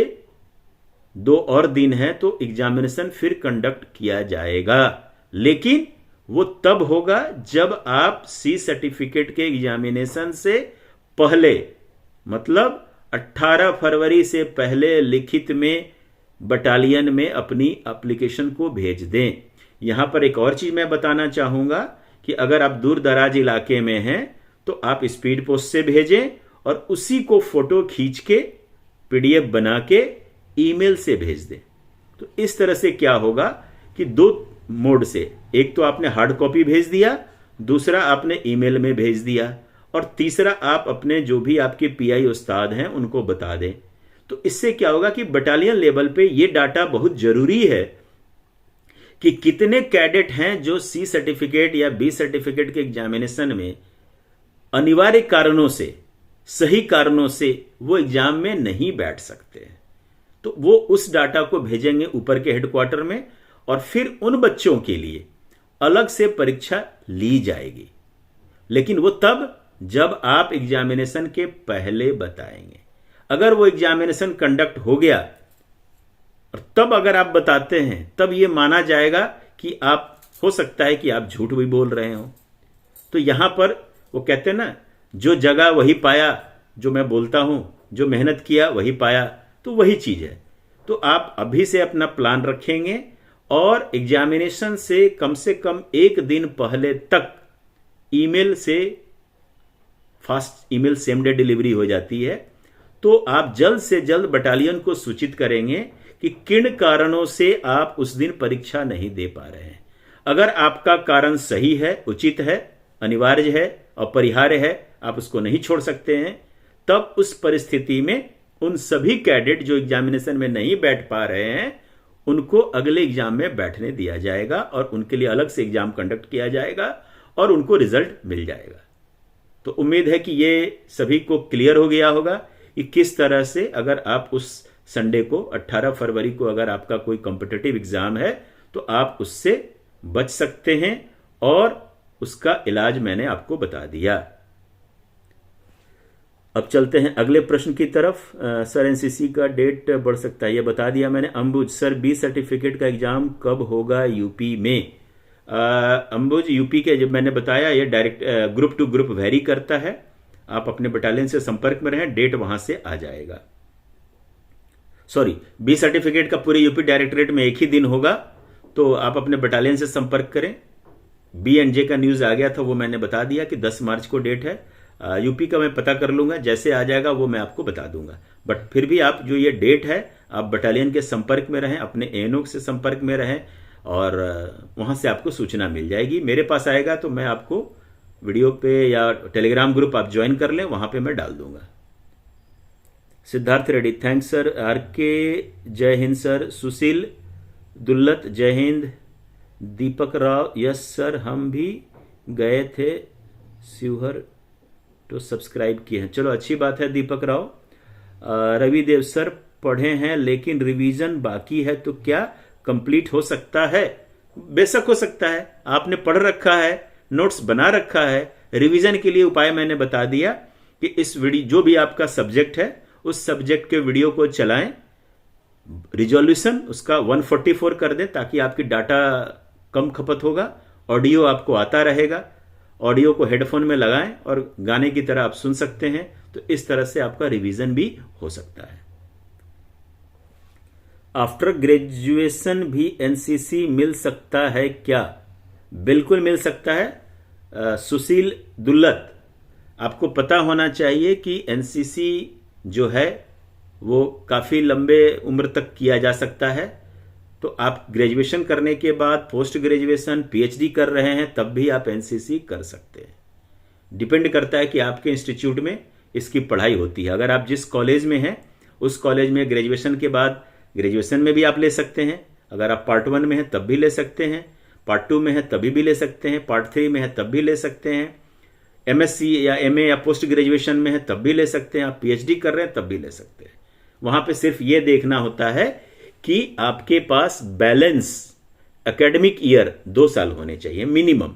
2 और दिन है, तो एग्जामिनेशन फिर कंडक्ट किया जाएगा। लेकिन वो तब होगा जब आप सी सर्टिफिकेट के एग्जामिनेशन से पहले, मतलब 18 फरवरी से पहले लिखित में बटालियन में अपनी एप्लीकेशन को भेज दें। यहां पर एक और चीज मैं बताना चाहूंगा कि अगर आप दूर दराज इलाके में हैं तो आप स्पीड पोस्ट से भेजें और उसी को फोटो खींच के पीडीएफ बना के ईमेल से भेज दें। तो इस तरह से क्या होगा कि 2 मोड से, एक तो आपने हार्ड कॉपी भेज दिया, दूसरा आपने ईमेल में भेज दिया, और तीसरा आप अपने जो भी आपके पीआई उस्ताद हैं उनको बता दें। तो इससे क्या होगा कि बटालियन लेवल पे ये डाटा बहुत जरूरी है कि कितने कैडेट हैं जो सी सर्टिफिकेट या बी सर्टिफिकेट के एग्जामिनेशन में अनिवार्य कारणों से, सही कारणों से वो एग्जाम में नहीं बैठ सकते हैं। तो वो उस डाटा को भेजेंगे ऊपर के हेडक्वार्टर में और फिर उन बच्चों के लिए अलग से परीक्षा ली जाएगी। लेकिन वो तब जब आप एग्जामिनेशन के पहले बताएंगे। अगर वो एग्जामिनेशन कंडक्ट हो गया और तब अगर आप बताते हैं, तब ये माना जाएगा कि आप, हो सकता है कि आप झूठ भी बोल रहे हो। तो यहां पर वो कहते हैं ना, जो जगह वही पाया, जो मैं बोलता हूं, जो मेहनत किया वही पाया, तो वही चीज है। तो आप अभी से अपना प्लान रखेंगे और एग्जामिनेशन से कम 1 दिन पहले तक ईमेल से, fast email same day delivery हो जाती है, तो आप जल्द से जल्द बटालियन को सूचित करेंगे कि किन कारणों से आप उस दिन परीक्षा नहीं दे पा रहे हैं। अगर आपका कारण सही है, उचित है, अनिवार्य है, अपरिहार्य है, आप उसको नहीं छोड़ सकते हैं, तब उस परिस्थिति में उन सभी कैडेट जो एग्जामिनेशन में नहीं बैठ पा रहे हैं, उनको अगले एग्जाम में बैठने दिया जाएगा और उनके लिए अलग से एग्जाम कंडक्ट किया जाएगा और उनको रिजल्ट मिल जाएगा। तो उम्मीद है कि ये सभी को क्लियर हो गया होगा कि किस तरह से अगर आप उस संडे को 18 फरवरी को अगर आपका कोई कॉम्पिटिटिव एग्जाम है तो आप उससे बच सकते हैं, और उसका इलाज मैंने आपको बता दिया। अब चलते हैं अगले प्रश्न की तरफ। सर एनसीसी का डेट बढ़ सकता है, ये बता दिया मैंने। अंबुज सर, बी सर्टिफिकेट का एग्जाम कब होगा यूपी में? अंबुज, यूपी के, जब मैंने बताया, ये direct group to group vary करता है। आप अपने बटालियन से संपर्क में रहें, डेट वहां से आ जाएगा। सॉरी, बी सर्टिफिकेट का पूरे यूपी डायरेक्टरेट में एक ही दिन होगा, तो आप अपने बटालियन से संपर्क करें। बी एंड जे का न्यूज आ गया था, वो मैंने बता दिया कि 10 मार्च को डेट है। यूपी का मैं पता कर लूंगा, जैसे आ जाएगा वो मैं आपको बता दूंगा। बट फिर भी आप जो ये डेट है, आप बटालियन के संपर्क में रहें, अपने एएनओ से संपर्क में रहें, और वहां से आपको सूचना मिल जाएगी। मेरे पास आएगा तो मैं आपको वीडियो पे या टेलीग्राम ग्रुप आप ज्वाइन कर लें, वहां पे मैं डाल दूंगा। Siddharth Reddy, thanks sir. R K, जय हिंद सर। सुशील दुल्लत, जय हिंद। दीपक राव, यस सर, हम भी गए थे शिवहर तो सब्सक्राइब किए हैं। चलो अच्छी बात है दीपक राव। रवि देव, सर पढ़े हैं लेकिन रिवीजन बाकी है, तो क्या कंप्लीट हो सकता है? बेशक हो सकता है। आपने पढ़ रखा है, नोट्स बना रखा है, रिवीजन के लिए उपाय मैंने बता दिया कि इस वीडियो, जो भी आपका सब्जेक्ट है, उस सब्जेक्ट के वीडियो को चलाएं, रिजोल्यूशन उसका 144 कर दें ताकि आपकी डाटा कम खपत होगा, ऑडियो आपको आता रहेगा, ऑडियो को हेडफोन में लगाएं और गाने की तरह आप सुन सकते हैं, तो इस तरह से आपका रिवीजन भी हो सकता है। आफ्टर ग्रेजुएशन भी एनसीसी मिल सकता है क्या? बिल्कुल मिल सकता है। सुशील दुल्लत, आपको पता होना चाहिए कि एनसीसी जो है वो काफी लंबे उम्र तक किया जा सकता है। तो आप ग्रेजुएशन करने के बाद पोस्ट ग्रेजुएशन, पीएचडी कर रहे हैं, तब भी आप एनसीसी कर सकते हैं। डिपेंड करता है कि आपके इंस्टीट्यूट में इसकी पढ़ाई होती है। अगर आप जिस कॉलेज में हैं उस कॉलेज में ग्रेजुएशन के बाद ग्रेजुएशन में भी आप ले सकते हैं। अगर आप पार्ट 1 में हैं तब भी ले सकते हैं, पार्ट 2 में है तभी भी ले सकते हैं, पार्ट 3 में है तब भी ले सकते हैं, एमएससी या एमए या पोस्ट ग्रेजुएशन में है तब भी ले सकते हैं, आप पीएचडी कर रहे हैं तब भी ले सकते हैं। वहां पे सिर्फ ये देखना होता है कि आपके पास बैलेंस एकेडमिक ईयर 2 साल होने चाहिए मिनिमम,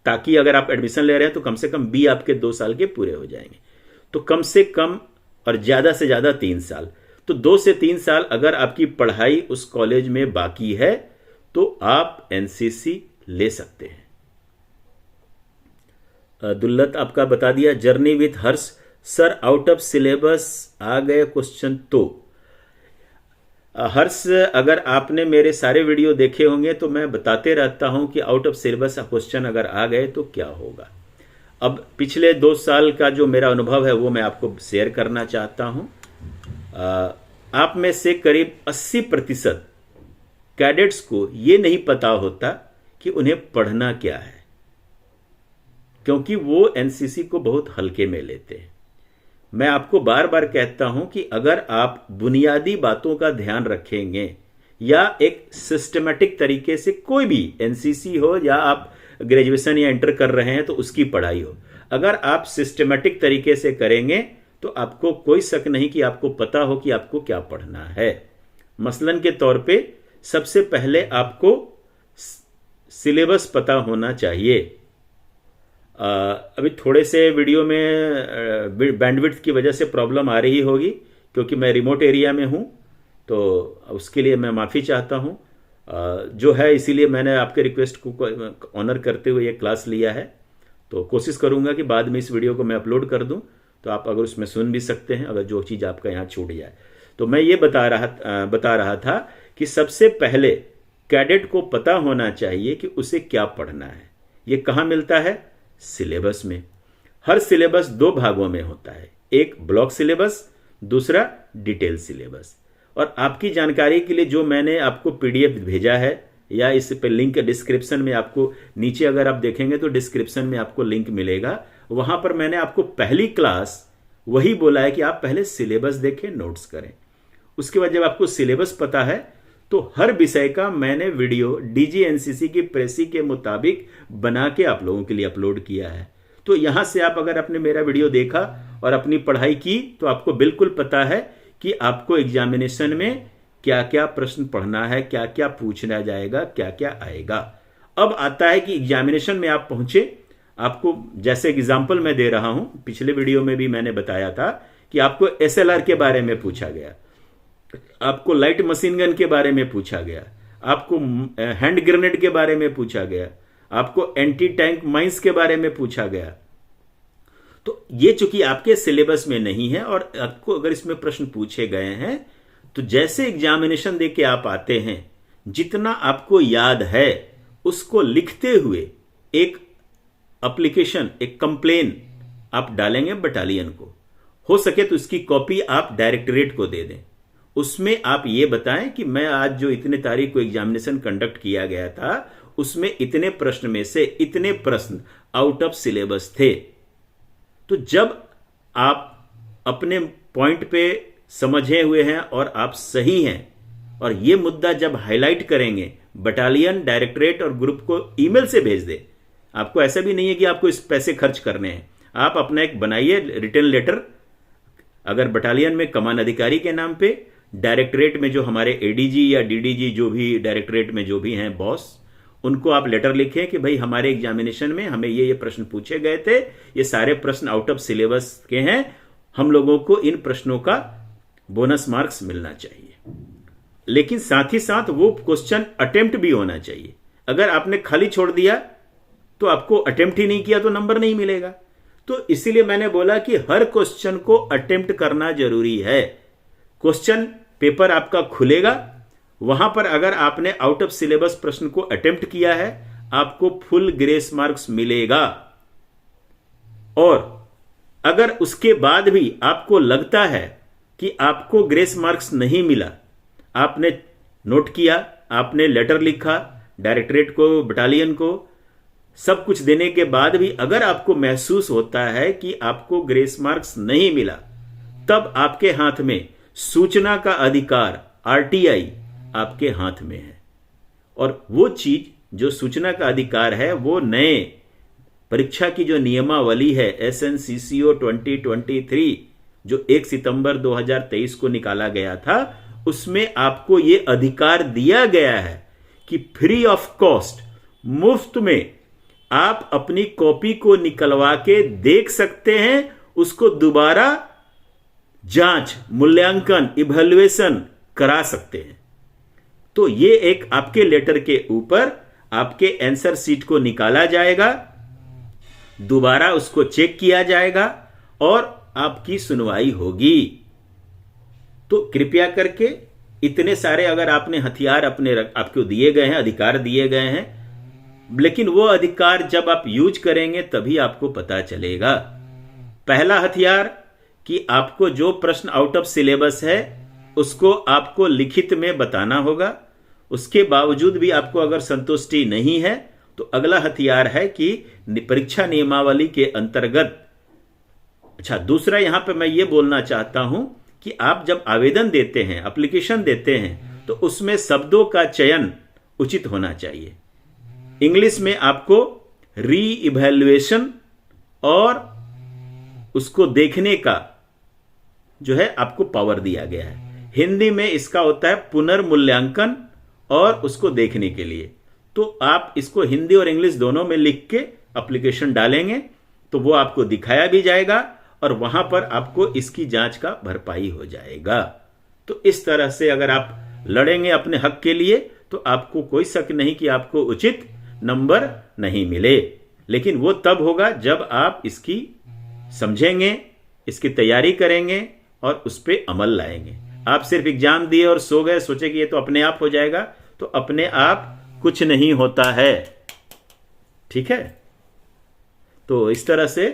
ताकि अगर आप एडमिशन ले रहे हैं तो कम से कम बी आपके 2 साल के पूरे हो जाएंगे। तो कम से कम और ज्यादा से ज्यादा 3 साल, तो 2 से 3 साल अगर आपकी पढ़ाई उस कॉलेज में बाकी है तो आप एनसीसी ले सकते हैं। दुल्लत आपका बता दिया। Journey with Harsh, sir out of syllabus आ गए क्वेश्चन तो? हर्ष, अगर आपने मेरे सारे वीडियो देखे होंगे तो मैं बताते रहता हूं कि आउट ऑफ सिलेबस क्वेश्चन अगर आ गए तो क्या होगा। अब पिछले 2 साल का जो मेरा अनुभव है वो मैं आपको शेयर करना चाहता हूं। आप में से करीब 80% कैडेट्स को ये नहीं पता होता कि उन्हें पढ़ना क्या है, क्योंकि वो एनसीसी को बहुत हल्के में लेते हैं। मैं आपको बार बार कहता हूं कि अगर आप बुनियादी बातों का ध्यान रखेंगे या एक सिस्टमेटिक तरीके से, कोई भी एनसीसी हो या आप ग्रेजुएशन या इंटर कर रहे हैं तो उसकी पढ़ाई हो, अगर आप सिस्टमेटिक तरीके से करेंगे तो आपको कोई शक नहीं कि आपको पता हो कि आपको क्या पढ़ना है। मसलन के तौर पे सबसे पहले आपको सिलेबस पता होना चाहिए। अभी थोड़े से वीडियो में बैंडविड्थ की वजह से प्रॉब्लम आ रही होगी, क्योंकि मैं रिमोट एरिया में हूँ, तो उसके लिए मैं माफ़ी चाहता हूँ जो है। इसीलिए मैंने आपके रिक्वेस्ट को ऑनर करते हुए ये क्लास लिया है। तो कोशिश करूँगा कि बाद में इस वीडियो को मैं अपलोड कर दूँ, तो आप अगर उसमें सुन भी सकते हैं, अगर जो चीज़ आपका यहाँ छूट जाए। तो मैं ये बता रहा था कि सबसे पहले कैडेट को पता होना चाहिए कि उसे क्या पढ़ना है। ये कहाँ मिलता है? सिलेबस में। हर सिलेबस 2 भागों में होता है, एक ब्लॉक सिलेबस, दूसरा डिटेल सिलेबस। और आपकी जानकारी के लिए जो मैंने आपको पीडीएफ भेजा है, या इस पे लिंक डिस्क्रिप्शन में, आपको नीचे अगर आप देखेंगे तो डिस्क्रिप्शन में आपको लिंक मिलेगा। वहां पर मैंने आपको पहली क्लास वही बोला है कि आप पहले सिलेबस देखें, नोट्स करें। उसके बाद जब आपको सिलेबस पता है तो हर विषय का मैंने वीडियो डीजीएनसीसी की प्रेसी के मुताबिक बना के आप लोगों के लिए अपलोड किया है। तो यहां से आप अगर आपने मेरा वीडियो देखा और अपनी पढ़ाई की तो आपको बिल्कुल पता है कि आपको एग्जामिनेशन में क्या क्या प्रश्न पढ़ना है, क्या क्या पूछना जाएगा, क्या क्या आएगा। अब आता है कि एग्जामिनेशन में आप पहुंचे, आपको जैसे एग्जाम्पल मैं दे रहा हूं, पिछले वीडियो में भी मैंने बताया था कि आपको एसएलआर के बारे में पूछा गया, आपको लाइट मशीन गन के बारे में पूछा गया, आपको हैंड ग्रेनेड के बारे में पूछा गया, आपको एंटी टैंक माइंस के बारे में पूछा गया। तो ये चूंकि आपके सिलेबस में नहीं है और आपको अगर इसमें प्रश्न पूछे गए हैं, तो जैसे एग्जामिनेशन देके आप आते हैं, जितना आपको याद है उसको लिखते हुए एक एप्लीकेशन, एक कंप्लेन आप डालेंगे बटालियन को। हो सके तो उसकी कॉपी आप डायरेक्टरेट को दे दें। उसमें आप ये बताएं कि मैं आज जो इतने तारीख को एग्जामिनेशन कंडक्ट किया गया था, उसमें इतने प्रश्न में से इतने प्रश्न आउट ऑफ सिलेबस थे। तो जब आप अपने पॉइंट पे समझे हुए हैं और आप सही हैं, और ये मुद्दा जब हाईलाइट करेंगे, बटालियन, डायरेक्टरेट और ग्रुप को ईमेल से भेज दे। आपको ऐसा भी नहीं है कि आपको इस पैसे खर्च करने हैं, आप अपना एक बनाइए रिटर्न लेटर, अगर बटालियन में कमान अधिकारी के नाम पे, डायरेक्टरेट में जो हमारे एडीजी या डीडीजी जो भी डायरेक्टरेट में जो भी हैं बॉस, उनको आप लेटर लिखें कि भाई हमारे एग्जामिनेशन में हमें ये प्रश्न पूछे गए थे, ये सारे प्रश्न आउट ऑफ सिलेबस के हैं, हम लोगों को इन प्रश्नों का बोनस मार्क्स मिलना चाहिए। लेकिन साथ ही साथ वो क्वेश्चन अटेम्प्ट भी होना चाहिए। अगर आपने खाली छोड़ दिया तो आपको अटेम्प्ट ही नहीं किया तो नंबर नहीं मिलेगा। तो इसीलिए मैंने बोला कि हर क्वेश्चन को अटेम्प्ट करना जरूरी है। क्वेश्चन पेपर आपका खुलेगा, वहां पर अगर आपने आउट ऑफ सिलेबस प्रश्न को अटेम्प्ट किया है, आपको फुल ग्रेस मार्क्स मिलेगा। और अगर उसके बाद भी आपको लगता है कि आपको ग्रेस मार्क्स नहीं मिला, आपने नोट किया, आपने लेटर लिखा डायरेक्टरेट को, बटालियन को, सब कुछ देने के बाद भी अगर आपको महसूस होता है कि आपको ग्रेस मार्क्स नहीं मिला, तब आपके हाथ में सूचना का अधिकार, आरटीआई आपके हाथ में है। और वो चीज जो सूचना का अधिकार है, वो नए परीक्षा की जो नियमावली है SNCCO 2023 जो 1 सितंबर 2023 को निकाला गया था, उसमें आपको ये अधिकार दिया गया है कि फ्री ऑफ कॉस्ट, मुफ्त में आप अपनी कॉपी को निकलवा के देख सकते हैं, उसको दोबारा जांच, मूल्यांकन, इवैल्यूएशन करा सकते हैं। तो ये एक आपके लेटर के ऊपर आपके आंसर शीट को निकाला जाएगा, दोबारा उसको चेक किया जाएगा और आपकी सुनवाई होगी। तो कृपया करके इतने सारे अगर आपने हथियार आपको दिए गए हैं, अधिकार दिए गए हैं, लेकिन वो अधिकार जब आप यूज करेंगे तभी आपको पता चलेगा। पहला हथियार कि आपको जो प्रश्न आउट ऑफ सिलेबस है उसको आपको लिखित में बताना होगा। उसके बावजूद भी आपको अगर संतुष्टि नहीं है तो अगला हथियार है कि परीक्षा नियमावली के अंतर्गत, अच्छा दूसरा यहां पे मैं ये बोलना चाहता हूं कि आप जब आवेदन देते हैं, एप्लीकेशन देते हैं, तो उसमें शब्दों का चयन उचित होना चाहिए। इंग्लिश में आपको री इवैल्यूएशन और उसको देखने का जो है आपको पावर दिया गया है। हिंदी में इसका होता है पुनर्मूल्यांकन और उसको देखने के लिए। तो आप इसको हिंदी और इंग्लिश दोनों में लिख के एप्लीकेशन डालेंगे तो वो आपको दिखाया भी जाएगा और वहां पर आपको इसकी जांच का भरपाई हो जाएगा। तो इस तरह से अगर आप लड़ेंगे अपने हक के लिए तो आपको कोई शक नहीं कि आपको उचित नंबर नहीं मिले, लेकिन वो तब होगा जब आप इसकी समझेंगे, इसकी तैयारी करेंगे और उस पर अमल लाएंगे। आप सिर्फ एग्जाम दिए और सो गए, सोचे कि ये तो अपने आप हो जाएगा, तो अपने आप कुछ नहीं होता है। ठीक है, तो इस तरह से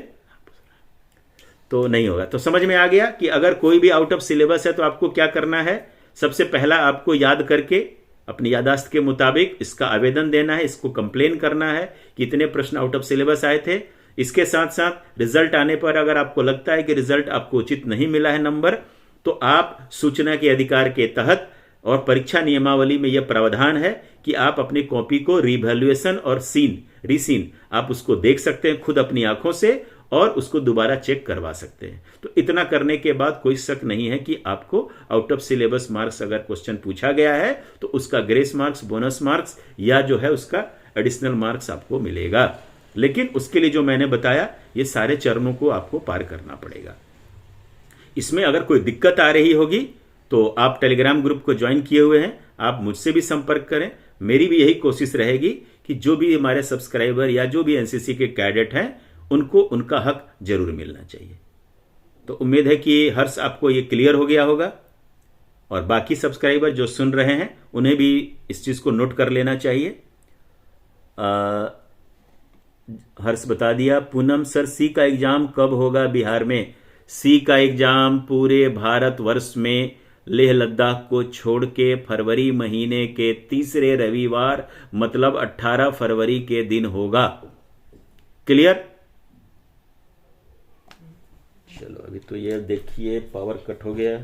तो नहीं होगा। तो समझ में आ गया कि अगर कोई भी आउट ऑफ सिलेबस है तो आपको क्या करना है। सबसे पहला आपको याद करके अपनी यादाश्त के मुताबिक इसका आवेदन देना है, इसको कंप्लेन करना है कि इतने प्रश्न आउट ऑफ सिलेबस आए थे। इसके साथ साथ रिजल्ट आने पर अगर आपको लगता है कि रिजल्ट आपको उचित नहीं मिला है नंबर, तो आप सूचना के अधिकार के तहत और परीक्षा नियमावली में यह प्रावधान है कि आप अपनी कॉपी को रिवैल्यूएशन और रीसीन आप उसको देख सकते हैं खुद अपनी आंखों से और उसको दोबारा चेक करवा सकते हैं। तो इतना करने के बाद कोई शक नहीं है कि आपको आउट ऑफ सिलेबस मार्क्स अगर क्वेश्चन पूछा गया है तो उसका ग्रेस मार्क्स, बोनस मार्क्स या जो है उसका एडिशनल मार्क्स आपको मिलेगा। लेकिन उसके लिए जो मैंने बताया ये सारे चरणों को आपको पार करना पड़ेगा। इसमें अगर कोई दिक्कत आ रही होगी तो आप टेलीग्राम ग्रुप को ज्वाइन किए हुए हैं, आप मुझसे भी संपर्क करें। मेरी भी यही कोशिश रहेगी कि जो भी हमारे सब्सक्राइबर या जो भी एनसीसी के कैडेट हैं उनको उनका हक जरूर मिलना चाहिए। तो उम्मीद है कि हर्ष आपको ये क्लियर हो गया होगा और बाकी सब्सक्राइबर जो सुन रहे हैं उन्हें भी इस चीज को नोट कर लेना चाहिए। हर्ष बता दिया। पूनम सर, सी का एग्जाम कब होगा बिहार में? सी का एग्जाम पूरे भारतवर्ष में लेह लद्दाख को छोड़ के फरवरी महीने के तीसरे रविवार मतलब 18 फरवरी के दिन होगा। क्लियर? चलो अभी तो ये देखिए पावर कट हो गया।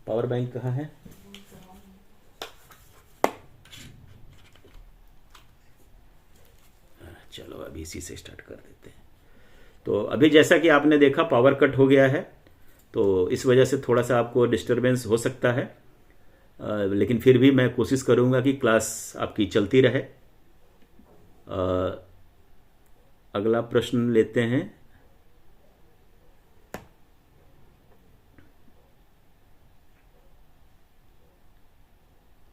पावर बैंक कहाँ है? चलो अभी इसी से स्टार्ट कर देते हैं। तो अभी जैसा कि आपने देखा पावर कट हो गया है, तो इस वजह से थोड़ा सा आपको डिस्टरबेंस हो सकता है, लेकिन फिर भी मैं कोशिश करूंगा कि क्लास आपकी चलती रहे। अगला प्रश्न लेते हैं।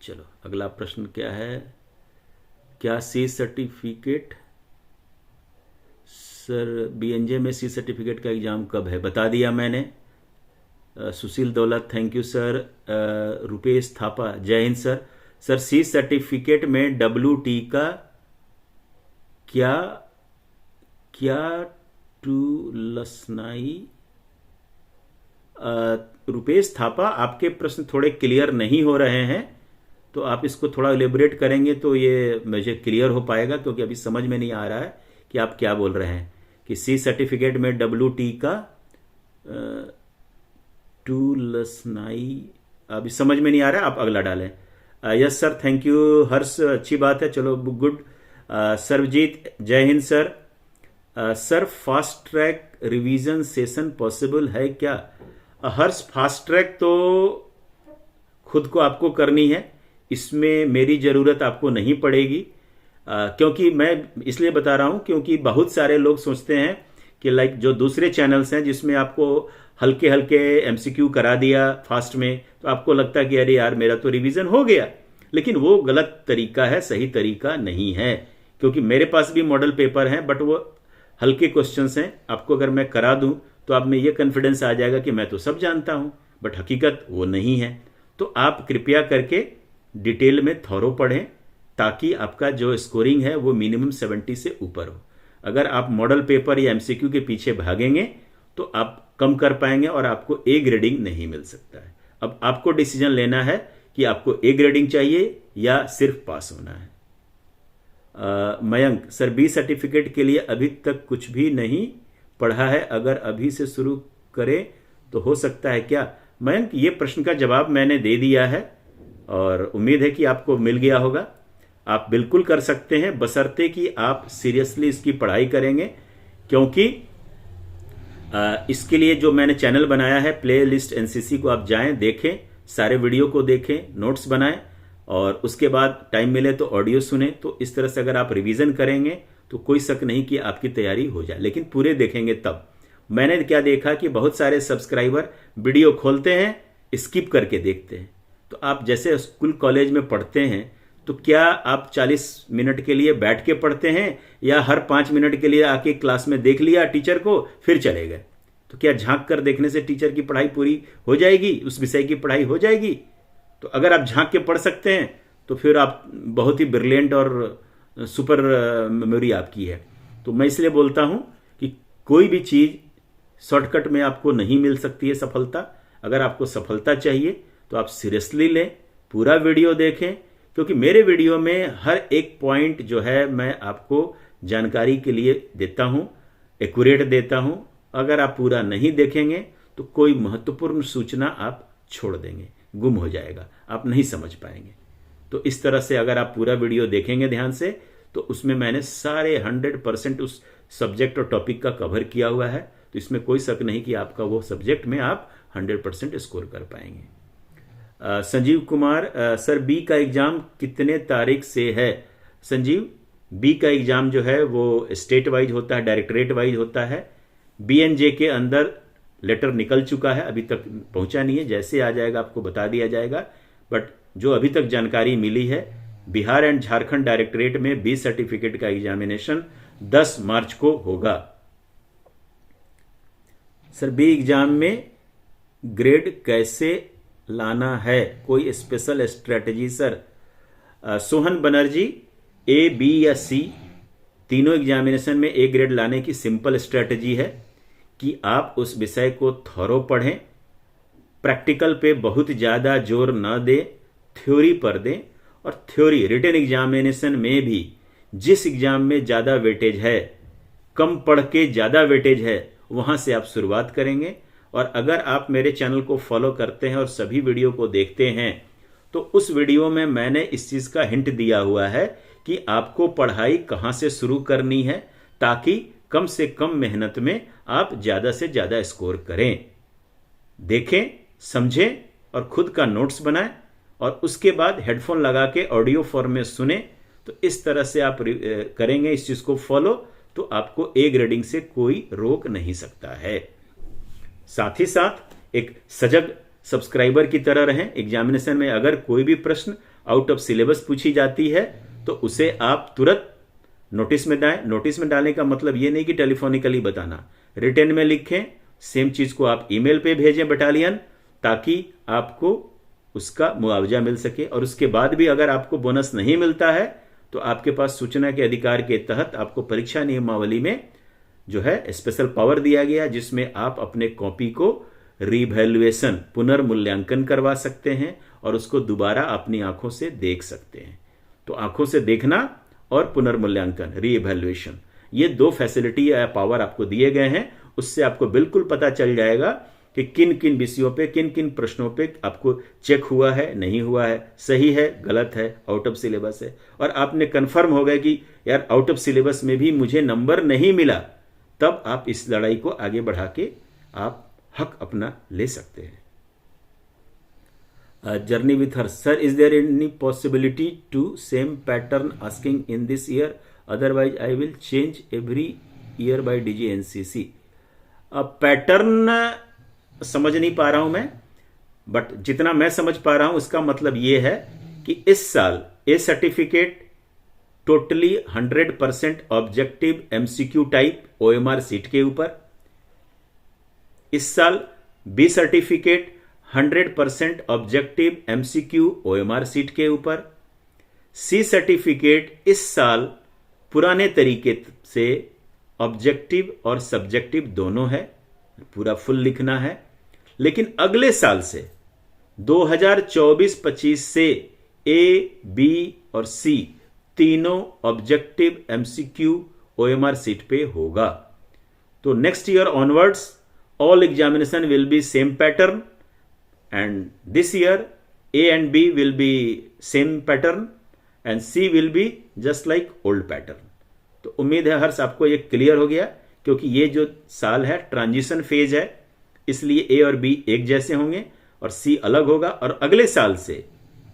चलो अगला प्रश्न क्या है? क्या सी सर्टिफिकेट सर बीएनजे में सी सर्टिफिकेट का एग्जाम कब है? बता दिया मैंने। Sushil Daulat thank you sir. Rupesh Thapa Jai Hind sir. Sir C certificate में WT का क्या क्या टू लसनाई? रुपेश थापा आपके प्रश्न थोड़े क्लियर नहीं हो रहे हैं, तो आप इसको थोड़ा इलेबोरेट करेंगे तो ये मुझे क्लियर हो पाएगा, क्योंकि अभी समझ में नहीं आ रहा है कि आप क्या बोल रहे हैं। कि सी सर्टिफिकेट में WT का टू लसनाई अभी समझ में नहीं आ रहा है, आप अगला डालें। यस सर थैंक यू हर्ष, अच्छी बात है। चलो गुड। सर्वजीत जय Hind sir. Sir fast track revision session possible है क्या? हर्ष फास्ट ट्रैक तो खुद को आपको करनी है, इसमें मेरी जरूरत आपको नहीं पड़ेगी। क्योंकि मैं इसलिए बता रहा हूं क्योंकि बहुत सारे लोग सोचते हैं कि लाइक जो दूसरे चैनल्स हैं जिसमें आपको हल्के हल्के MCQ करा दिया फास्ट में, तो आपको लगता है कि अरे यार मेरा तो रिवीजन हो गया, लेकिन वो गलत तरीका है, सही तरीका नहीं है। क्योंकि मेरे पास भी मॉडल पेपर हैं बट वो हल्के क्वेश्चंस हैं। आपको अगर मैं करा दूं तो आप में ये कॉन्फिडेंस आ जाएगा कि मैं तो सब जानता हूं, बट हकीकत वो नहीं है। तो आप कृपया करके डिटेल में थॉरो पढ़ें ताकि आपका जो स्कोरिंग है वो मिनिमम 70 से ऊपर हो। अगर आप मॉडल पेपर या MCQ के पीछे भागेंगे तो आप कम कर पाएंगे और आपको A ग्रेडिंग नहीं मिल सकता है। अब आपको डिसीजन लेना है कि आपको A ग्रेडिंग चाहिए या सिर्फ पास होना है। मयंक सर B सर्टिफिकेट के लिए अभी तक कुछ भी नहीं पढ़ा है, अगर अभी से शुरू करें तो हो सकता है क्या? मयंक ये प्रश्न का जवाब मैंने दे दिया है और उम्मीद है कि आपको मिल गया होगा। आप बिल्कुल कर सकते हैं बशर्ते कि आप सीरियसली इसकी पढ़ाई करेंगे, क्योंकि इसके लिए जो मैंने चैनल बनाया है प्ले लिस्ट NCC को आप जाएं, देखें, सारे वीडियो को देखें, नोट्स बनाएं और उसके बाद टाइम मिले तो ऑडियो सुने। तो इस तरह से अगर आप रिवीजन करेंगे तो कोई शक नहीं कि आपकी तैयारी हो जाए, लेकिन पूरे देखेंगे तब। मैंने क्या देखा कि बहुत सारे सब्सक्राइबर वीडियो खोलते हैं, स्किप करके देखते हैं। तो आप जैसे स्कूल कॉलेज में पढ़ते हैं, तो क्या आप 40 मिनट के लिए बैठ के पढ़ते हैं या हर 5 मिनट के लिए आके क्लास में देख लिया टीचर को फिर चले गए? तो क्या झांक कर देखने से टीचर की पढ़ाई पूरी हो जाएगी, उस विषय की पढ़ाई हो जाएगी? तो अगर आप झांक के पढ़ सकते हैं तो फिर आप बहुत ही ब्रिलियंट और सुपर मेमोरी आपकी है। तो मैं इसलिए बोलता हूं कि कोई भी चीज शॉर्टकट में आपको नहीं मिल सकती है सफलता। अगर आपको सफलता चाहिए तो आप सीरियसली लें, पूरा वीडियो देखें, क्योंकि मेरे वीडियो में हर एक पॉइंट जो है मैं आपको जानकारी के लिए देता हूं, एक्यूरेट देता हूं। अगर आप पूरा नहीं देखेंगे तो कोई महत्वपूर्ण सूचना आप छोड़ देंगे, गुम हो जाएगा, आप नहीं समझ पाएंगे। तो इस तरह से अगर आप पूरा वीडियो देखेंगे ध्यान से, तो उसमें मैंने सारे 100% उस सब्जेक्ट और टॉपिक का कवर किया हुआ है। तो इसमें कोई शक नहीं कि आपका वो सब्जेक्ट में आप 100% स्कोर कर पाएंगे। संजीव कुमार, सर बी का एग्जाम कितने तारीख से है? संजीव, बी का एग्जाम जो है वो स्टेट वाइज होता है, डायरेक्टरेट वाइज होता है। BNJ के अंदर लेटर निकल चुका है, अभी तक पहुंचा नहीं है, जैसे आ जाएगा आपको बता दिया जाएगा। बट जो अभी तक जानकारी मिली है, बिहार एंड झारखंड डायरेक्टरेट में बी सर्टिफिकेट का एग्जामिनेशन 10 मार्च को होगा। सर बी एग्जाम में ग्रेड कैसे लाना है, कोई special strategy? Sir Sohan Banerjee, A, B या C तीनों एग्जामिनेशन में A ग्रेड लाने की सिंपल स्ट्रेटजी है कि आप उस विषय को थॉरो पढ़ें, प्रैक्टिकल पे बहुत ज्यादा जोर न दें, थ्योरी पर दें। और थ्योरी रिटन एग्जामिनेशन में भी जिस एग्जाम में ज्यादा वेटेज है, कम पढ़ के ज्यादा वेटेज है, वहां से आप शुरुआत करेंगे। और अगर आप मेरे चैनल को फॉलो करते हैं और सभी वीडियो को देखते हैं, तो उस वीडियो में मैंने इस चीज का हिंट दिया हुआ है कि आपको पढ़ाई कहां से शुरू करनी है, ताकि कम से कम मेहनत में आप ज्यादा से ज्यादा स्कोर करें। देखें, समझें और खुद का नोट्स बनाएं और उसके बाद हेडफोन लगा के ऑडियो फॉर्म में सुने। तो इस तरह से आप करेंगे इस चीज को फॉलो, तो आपको A ग्रेडिंग से कोई रोक नहीं सकता है। साथ ही साथ एक सजग सब्सक्राइबर की तरह रहें। एग्जामिनेशन में अगर कोई भी प्रश्न आउट ऑफ सिलेबस पूछी जाती है तो उसे आप तुरंत नोटिस में डालें। नोटिस में डालने का मतलब ये नहीं कि टेलीफोनिकली बताना, रिटन में लिखें। सेम चीज को आप ईमेल पे भेजें बटालियन, ताकि आपको उसका मुआवजा मिल सके। और उसके बाद भी अगर आपको बोनस नहीं मिलता है तो आपके पास सूचना के अधिकार के तहत आपको परीक्षा नियमावली में जो है स्पेशल पावर दिया गया, जिसमें आप अपने कॉपी को रिवैल्यूएशन, पुनर्मूल्यांकन करवा सकते हैं और उसको दोबारा अपनी आंखों से देख सकते हैं। तो आंखों से देखना और पुनर्मूल्यांकन, रीइवैल्यूएशन, ये 2 फैसिलिटी या पावर आपको दिए गए हैं। उससे आपको बिल्कुल पता चल जाएगा कि किन किन विषयों पे, किन किन प्रश्नों पे आपको चेक हुआ है, नहीं हुआ है, सही है, गलत है, आउट ऑफ सिलेबस है। और आपने कंफर्म हो गया कि यार आउट ऑफ सिलेबस में भी मुझे नंबर नहीं मिला, तब आप इस लड़ाई को आगे बढ़ा के आप हक अपना ले सकते हैं। Journey with her, sir is there any possibility to same pattern asking in this year, otherwise I will change every year by DGNCC। Pattern समझ नहीं पा रहा हूं मैं, बट जितना मैं समझ पा रहा हूं उसका मतलब यह है कि इस साल A certificate totally 100% objective MCQ type OMR seat के ऊपर। इस साल B certificate 100% objective MCQ OMR seat के ऊपर। C सर्टिफिकेट इस साल पुराने तरीके से ऑब्जेक्टिव और सब्जेक्टिव दोनों है, पूरा फुल लिखना है। लेकिन अगले साल से 2024-25 से A, B और C तीनों ऑब्जेक्टिव MCQ OMR सीट पे होगा। तो next year onwards all examination will be same pattern, and this year A and B will be same pattern and C will be just like old pattern। तो उम्मीद है हर्ष आपको ये क्लियर हो गया, क्योंकि ये जो साल है ट्रांजिशन फेज है, इसलिए A और B एक जैसे होंगे और C अलग होगा। और अगले साल से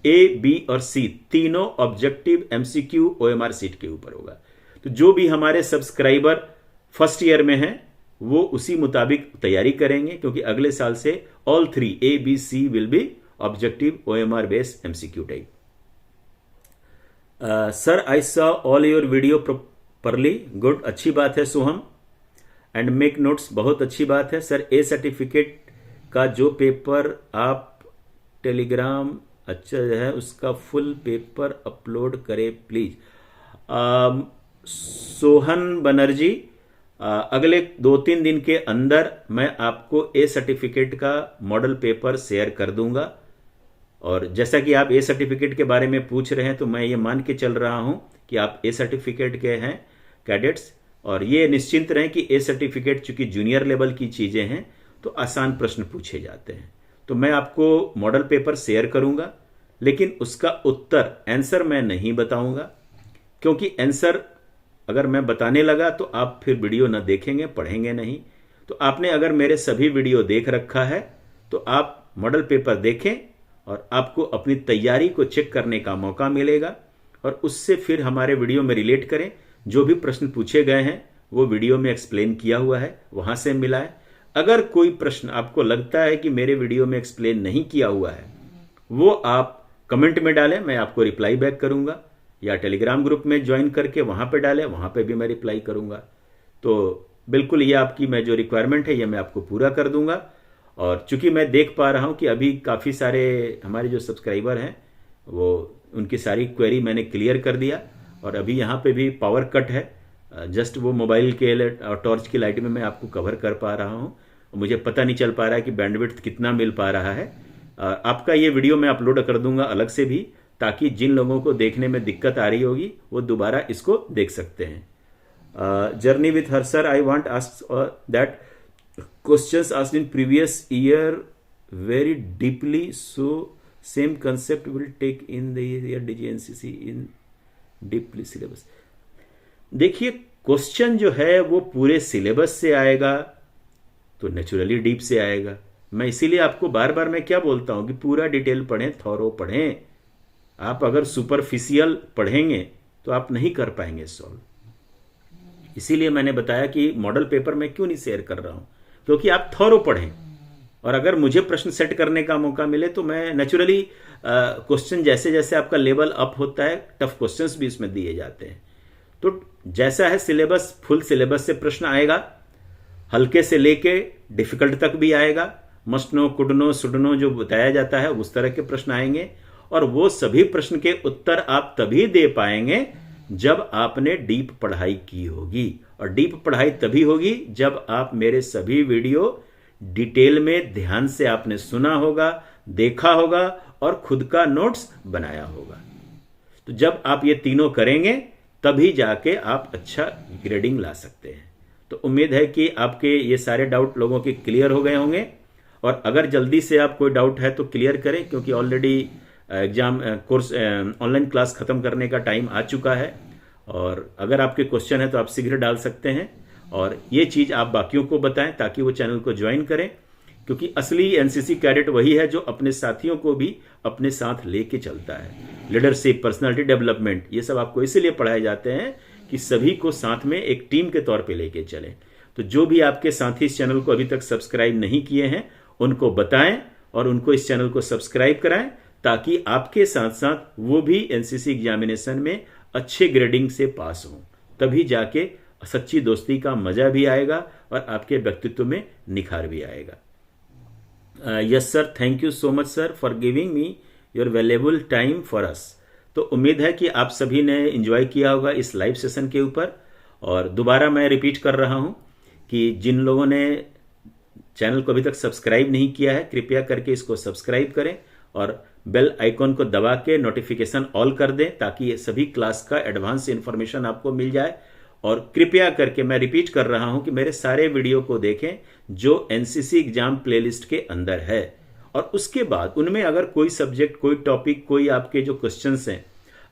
A, B और C तीनों ऑब्जेक्टिव MCQ OMR सीट के ऊपर होगा। तो जो भी हमारे सब्सक्राइबर फर्स्ट ईयर में हैं वो उसी मुताबिक तैयारी करेंगे, क्योंकि अगले साल से all 3 ABC will be objective OMR based MCQ type. Sir I saw all your video properly, good, अच्छी बात है सोहम, एंड मेक नोट्स, बहुत अच्छी बात है सर। ए सर्टिफिकेट का जो पेपर आप टेलीग्राम अच्छा है उसका फुल पेपर अपलोड करें प्लीज। सोहन बनर्जी, अगले 2-3 दिन के अंदर मैं आपको ए सर्टिफिकेट का मॉडल पेपर शेयर कर दूंगा। और जैसा कि आप ए सर्टिफिकेट के बारे में पूछ रहे हैं, तो मैं ये मान के चल रहा हूं कि आप ए सर्टिफिकेट के हैं कैडेट्स, और ये निश्चिंत रहें कि ए सर्टिफिकेट चूंकि जूनियर लेवल की चीजें हैं तो आसान प्रश्न पूछे जाते हैं। तो मैं आपको मॉडल पेपर शेयर करूंगा, लेकिन उसका उत्तर आंसर मैं नहीं बताऊंगा, क्योंकि आंसर अगर मैं बताने लगा तो आप फिर वीडियो न देखेंगे, पढ़ेंगे नहीं। तो आपने अगर मेरे सभी वीडियो देख रखा है तो आप मॉडल पेपर देखें और आपको अपनी तैयारी को चेक करने का मौका मिलेगा, और उससे फिर हमारे वीडियो में रिलेट करें। जो भी प्रश्न पूछे गए हैं वो वीडियो में एक्सप्लेन किया हुआ है, वहां से मिलाएं। अगर कोई प्रश्न आपको लगता है कि मेरे वीडियो में एक्सप्लेन नहीं किया हुआ है, वो आप कमेंट में डालें, मैं आपको रिप्लाई बैक करूंगा, या टेलीग्राम ग्रुप में ज्वाइन करके वहां पे डालें, वहां पे भी मैं रिप्लाई करूंगा। तो बिल्कुल ये आपकी मैं जो रिक्वायरमेंट है ये मैं आपको पूरा कर दूंगा। और चूंकि मैं देख पा रहा हूं कि अभी काफी सारे हमारे जो सब्सक्राइबर हैं वो उनकी सारी क्वेरी मैंने क्लियर कर दिया, और अभी यहाँ पे भी पावर कट है, जस्ट वो मोबाइल के टॉर्च की लाइट में मैं आपको कवर कर पा रहा हूँ। मुझे पता नहीं चल पा रहा है कि बैंडविड्थ कितना मिल पा रहा है। आपका ये वीडियो मैं अपलोड कर दूंगा अलग से भी, ताकि जिन लोगों को देखने में दिक्कत आ रही होगी वो दोबारा इसको देख सकते हैं। Journey with her sir, I want ask that questions asked in previous year very deeply, so same concept will take in the year DGNCC in deeply syllabus. देखिए, क्वेश्चन जो है वो पूरे सिलेबस से आएगा तो नेचुरली डीप से आएगा। मैं इसीलिए आपको बार बार मैं क्या बोलता हूं कि पूरा डिटेल पढ़ें, थॉरो पढ़ें। आप अगर सुपरफिशियल पढ़ेंगे तो आप नहीं कर पाएंगे सॉल्व। इसीलिए मैंने बताया कि मॉडल पेपर मैं क्यों नहीं शेयर कर रहा हूं, क्योंकि आप थॉरो पढ़ें। और अगर मुझे प्रश्न सेट करने का मौका मिले तो मैं नेचुरली क्वेश्चन जैसे जैसे आपका लेवल अप होता है, टफ क्वेश्चंस भी इसमें दिए जाते हैं। तो जैसा है सिलेबस, फुल सिलेबस से प्रश्न आएगा, हल्के से लेके डिफिकल्ट तक भी आएगा। Must know, could know, should know जो बताया जाता है उस तरह के प्रश्न आएंगे, और वो सभी प्रश्न के उत्तर आप तभी दे पाएंगे जब आपने डीप पढ़ाई की होगी। और डीप पढ़ाई तभी होगी जब आप मेरे सभी वीडियो डिटेल में ध्यान से आपने सुना होगा, देखा होगा और खुद का नोट्स बनाया होगा। तो जब आप ये तीनों करेंगे तभी जाके आप अच्छा ग्रेडिंग ला सकते हैं। तो उम्मीद है कि आपके ये सारे डाउट लोगों के क्लियर हो गए होंगे, और अगर जल्दी से आप कोई डाउट है तो क्लियर करें, क्योंकि already exam course online class खत्म करने का टाइम आ चुका है। और अगर आपके क्वेश्चन है तो आप शीघ्र डाल सकते हैं, और ये चीज आप बाकियों को बताएं ताकि वो चैनल को ज्वाइन करें, क्योंकि असली एनसीसी कैडेट वही है जो अपने साथियों को भी अपने साथ लेके चलता है। लीडरशिप, पर्सनालिटी डेवलपमेंट, ये सब आपको इसीलिए पढ़ाए जाते हैं कि सभी को साथ में एक टीम के तौर पे लेके चलें। तो जो भी आपके साथी इस चैनल को अभी तक सब्सक्राइब नहीं किए हैं उनको बताएं और उनको इस चैनल को सब्सक्राइब कराएं, ताकि आपके साथ साथ वो भी एनसीसी एग्जामिनेशन में अच्छे ग्रेडिंग से पास हों। तभी जाके सच्ची दोस्ती का मजा भी आएगा और आपके व्यक्तित्व में निखार भी आएगा। Yes sir, thank you so much sir for giving me your valuable time for us. तो उम्मीद है कि आप सभी ने एंजॉय किया होगा इस लाइव सेशन के ऊपर। और दोबारा मैं रिपीट कर रहा हूं कि जिन लोगों ने चैनल को अभी तक सब्सक्राइब नहीं किया है, कृपया करके इसको सब्सक्राइब करें और बेल आइकॉन को दबा के नोटिफिकेशन ऑल कर दें, ताकि ये सभी क्लास का एडवांस इंफॉर्मेशन आपको मिल जाए। और कृपया करके मैं रिपीट कर रहा हूं कि मेरे सारे वीडियो को देखें जो एनसीसी एग्जाम प्लेलिस्ट के अंदर है, और उसके बाद उनमें अगर कोई सब्जेक्ट, कोई टॉपिक, कोई आपके जो क्वेश्चंस हैं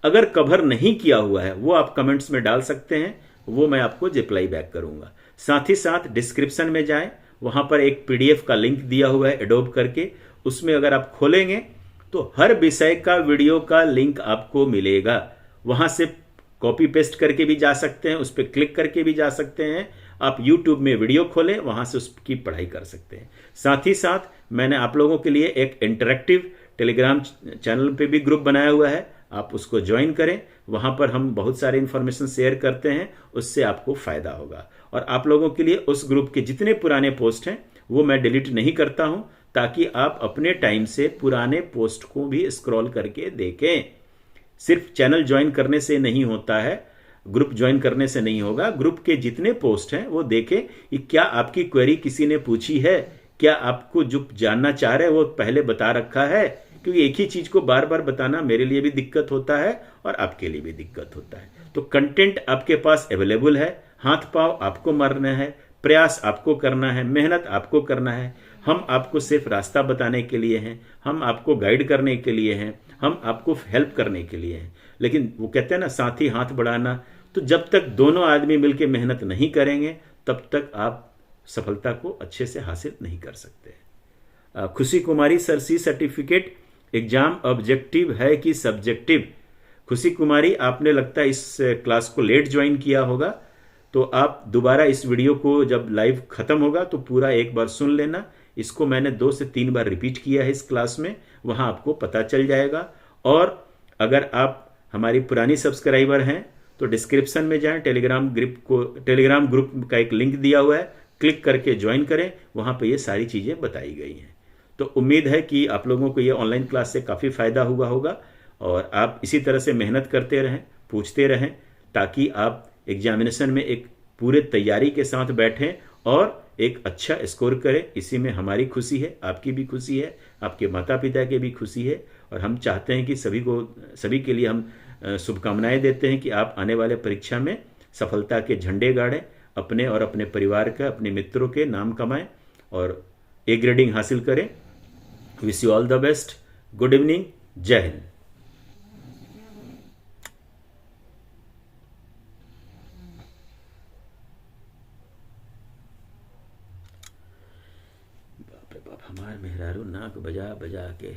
अगर कवर नहीं किया हुआ है वो आप कमेंट्स में डाल सकते हैं, वो मैं आपको रिप्लाई बैक करूंगा। साथ ही साथ डिस्क्रिप्शन में जाएं, वहां पर एक पीडीएफ का लिंक दिया हुआ है एडोब करके, उसमें अगर आप खोलेंगे तो हर विषय का वीडियो का लिंक आपको मिलेगा। वहां से कॉपी पेस्ट करके भी जा सकते हैं, उस पर क्लिक करके भी जा सकते हैं, आप YouTube में वीडियो खोलें, वहां से उसकी पढ़ाई कर सकते हैं। साथ ही साथ मैंने आप लोगों के लिए एक इंटरेक्टिव टेलीग्राम चैनल पे भी ग्रुप बनाया हुआ है, आप उसको ज्वाइन करें। वहां पर हम बहुत सारे इंफॉर्मेशन शेयर करते हैं, उससे आपको फायदा होगा। और आप लोगों के लिए उस ग्रुप के जितने पुराने पोस्ट हैं वो मैं डिलीट नहीं करता हूं, ताकि आप अपने टाइम से पुराने पोस्ट को भी स्क्रॉल करके देखें। सिर्फ चैनल ज्वाइन करने से नहीं होता है, ग्रुप ज्वाइन करने से नहीं होगा। ग्रुप के जितने पोस्ट हैं वो देखें कि क्या आपकी क्वेरी किसी ने पूछी है, क्या आपको जो जानना चाह रहे हैं वो पहले बता रखा है, क्योंकि एक ही चीज को बार बार बताना मेरे लिए भी दिक्कत होता है और आपके लिए भी दिक्कत होता है। तो कंटेंट आपके पास अवेलेबल है, हाथ पांव आपको मारना है, प्रयास आपको करना है, मेहनत आपको करना है। हम आपको सिर्फ रास्ता बताने के लिए हैं, हम आपको गाइड करने के लिए हैं, हम आपको हेल्प करने के लिए हैं। लेकिन वो कहते हैं ना, साथी हाथ बढ़ाना, तो जब तक दोनों आदमी मिलकर मेहनत नहीं करेंगे तब तक आप सफलता को अच्छे से हासिल नहीं कर सकते। Khushi Kumari sir, C certificate exam objective है कि सब्जेक्टिव? खुशी कुमारी, आपने लगता है इस क्लास को लेट ज्वाइन किया होगा, तो आप दोबारा इस वीडियो को जब लाइव खत्म होगा तो पूरा एक बार सुन लेना। इसको मैंने 2 से 3 बार रिपीट किया है इस क्लास में, वहां आपको पता चल जाएगा। और अगर आप हमारी पुरानी सब्सक्राइबर हैं तो डिस्क्रिप्शन में जाएं, टेलीग्राम ग्रुप का एक लिंक दिया हुआ है, क्लिक करके ज्वाइन करें, वहां पे ये सारी चीजें बताई गई हैं। तो उम्मीद है कि आप लोगों को ये ऑनलाइन क्लास से काफी फायदा हुआ होगा, और आप इसी तरह से मेहनत करते रहें, पूछते रहें, ताकि आप एग्जामिनेशन में एक पूरे तैयारी के साथ बैठें और एक अच्छा स्कोर करें। इसी में हमारी खुशी है, आपकी भी खुशी है, आपके माता पिता की भी खुशी है। और हम चाहते हैं कि सभी के लिए हम शुभकामनाएं देते हैं कि आप आने वाले परीक्षा में सफलता के झंडे गाड़ें, अपने और अपने परिवार का, अपने मित्रों के नाम कमाएं और ए ग्रेडिंग हासिल करें। Wish you all the best. Good evening, जय हिंद। बाप रे बाप, हमारे मेहरारू नाक बजा बजा के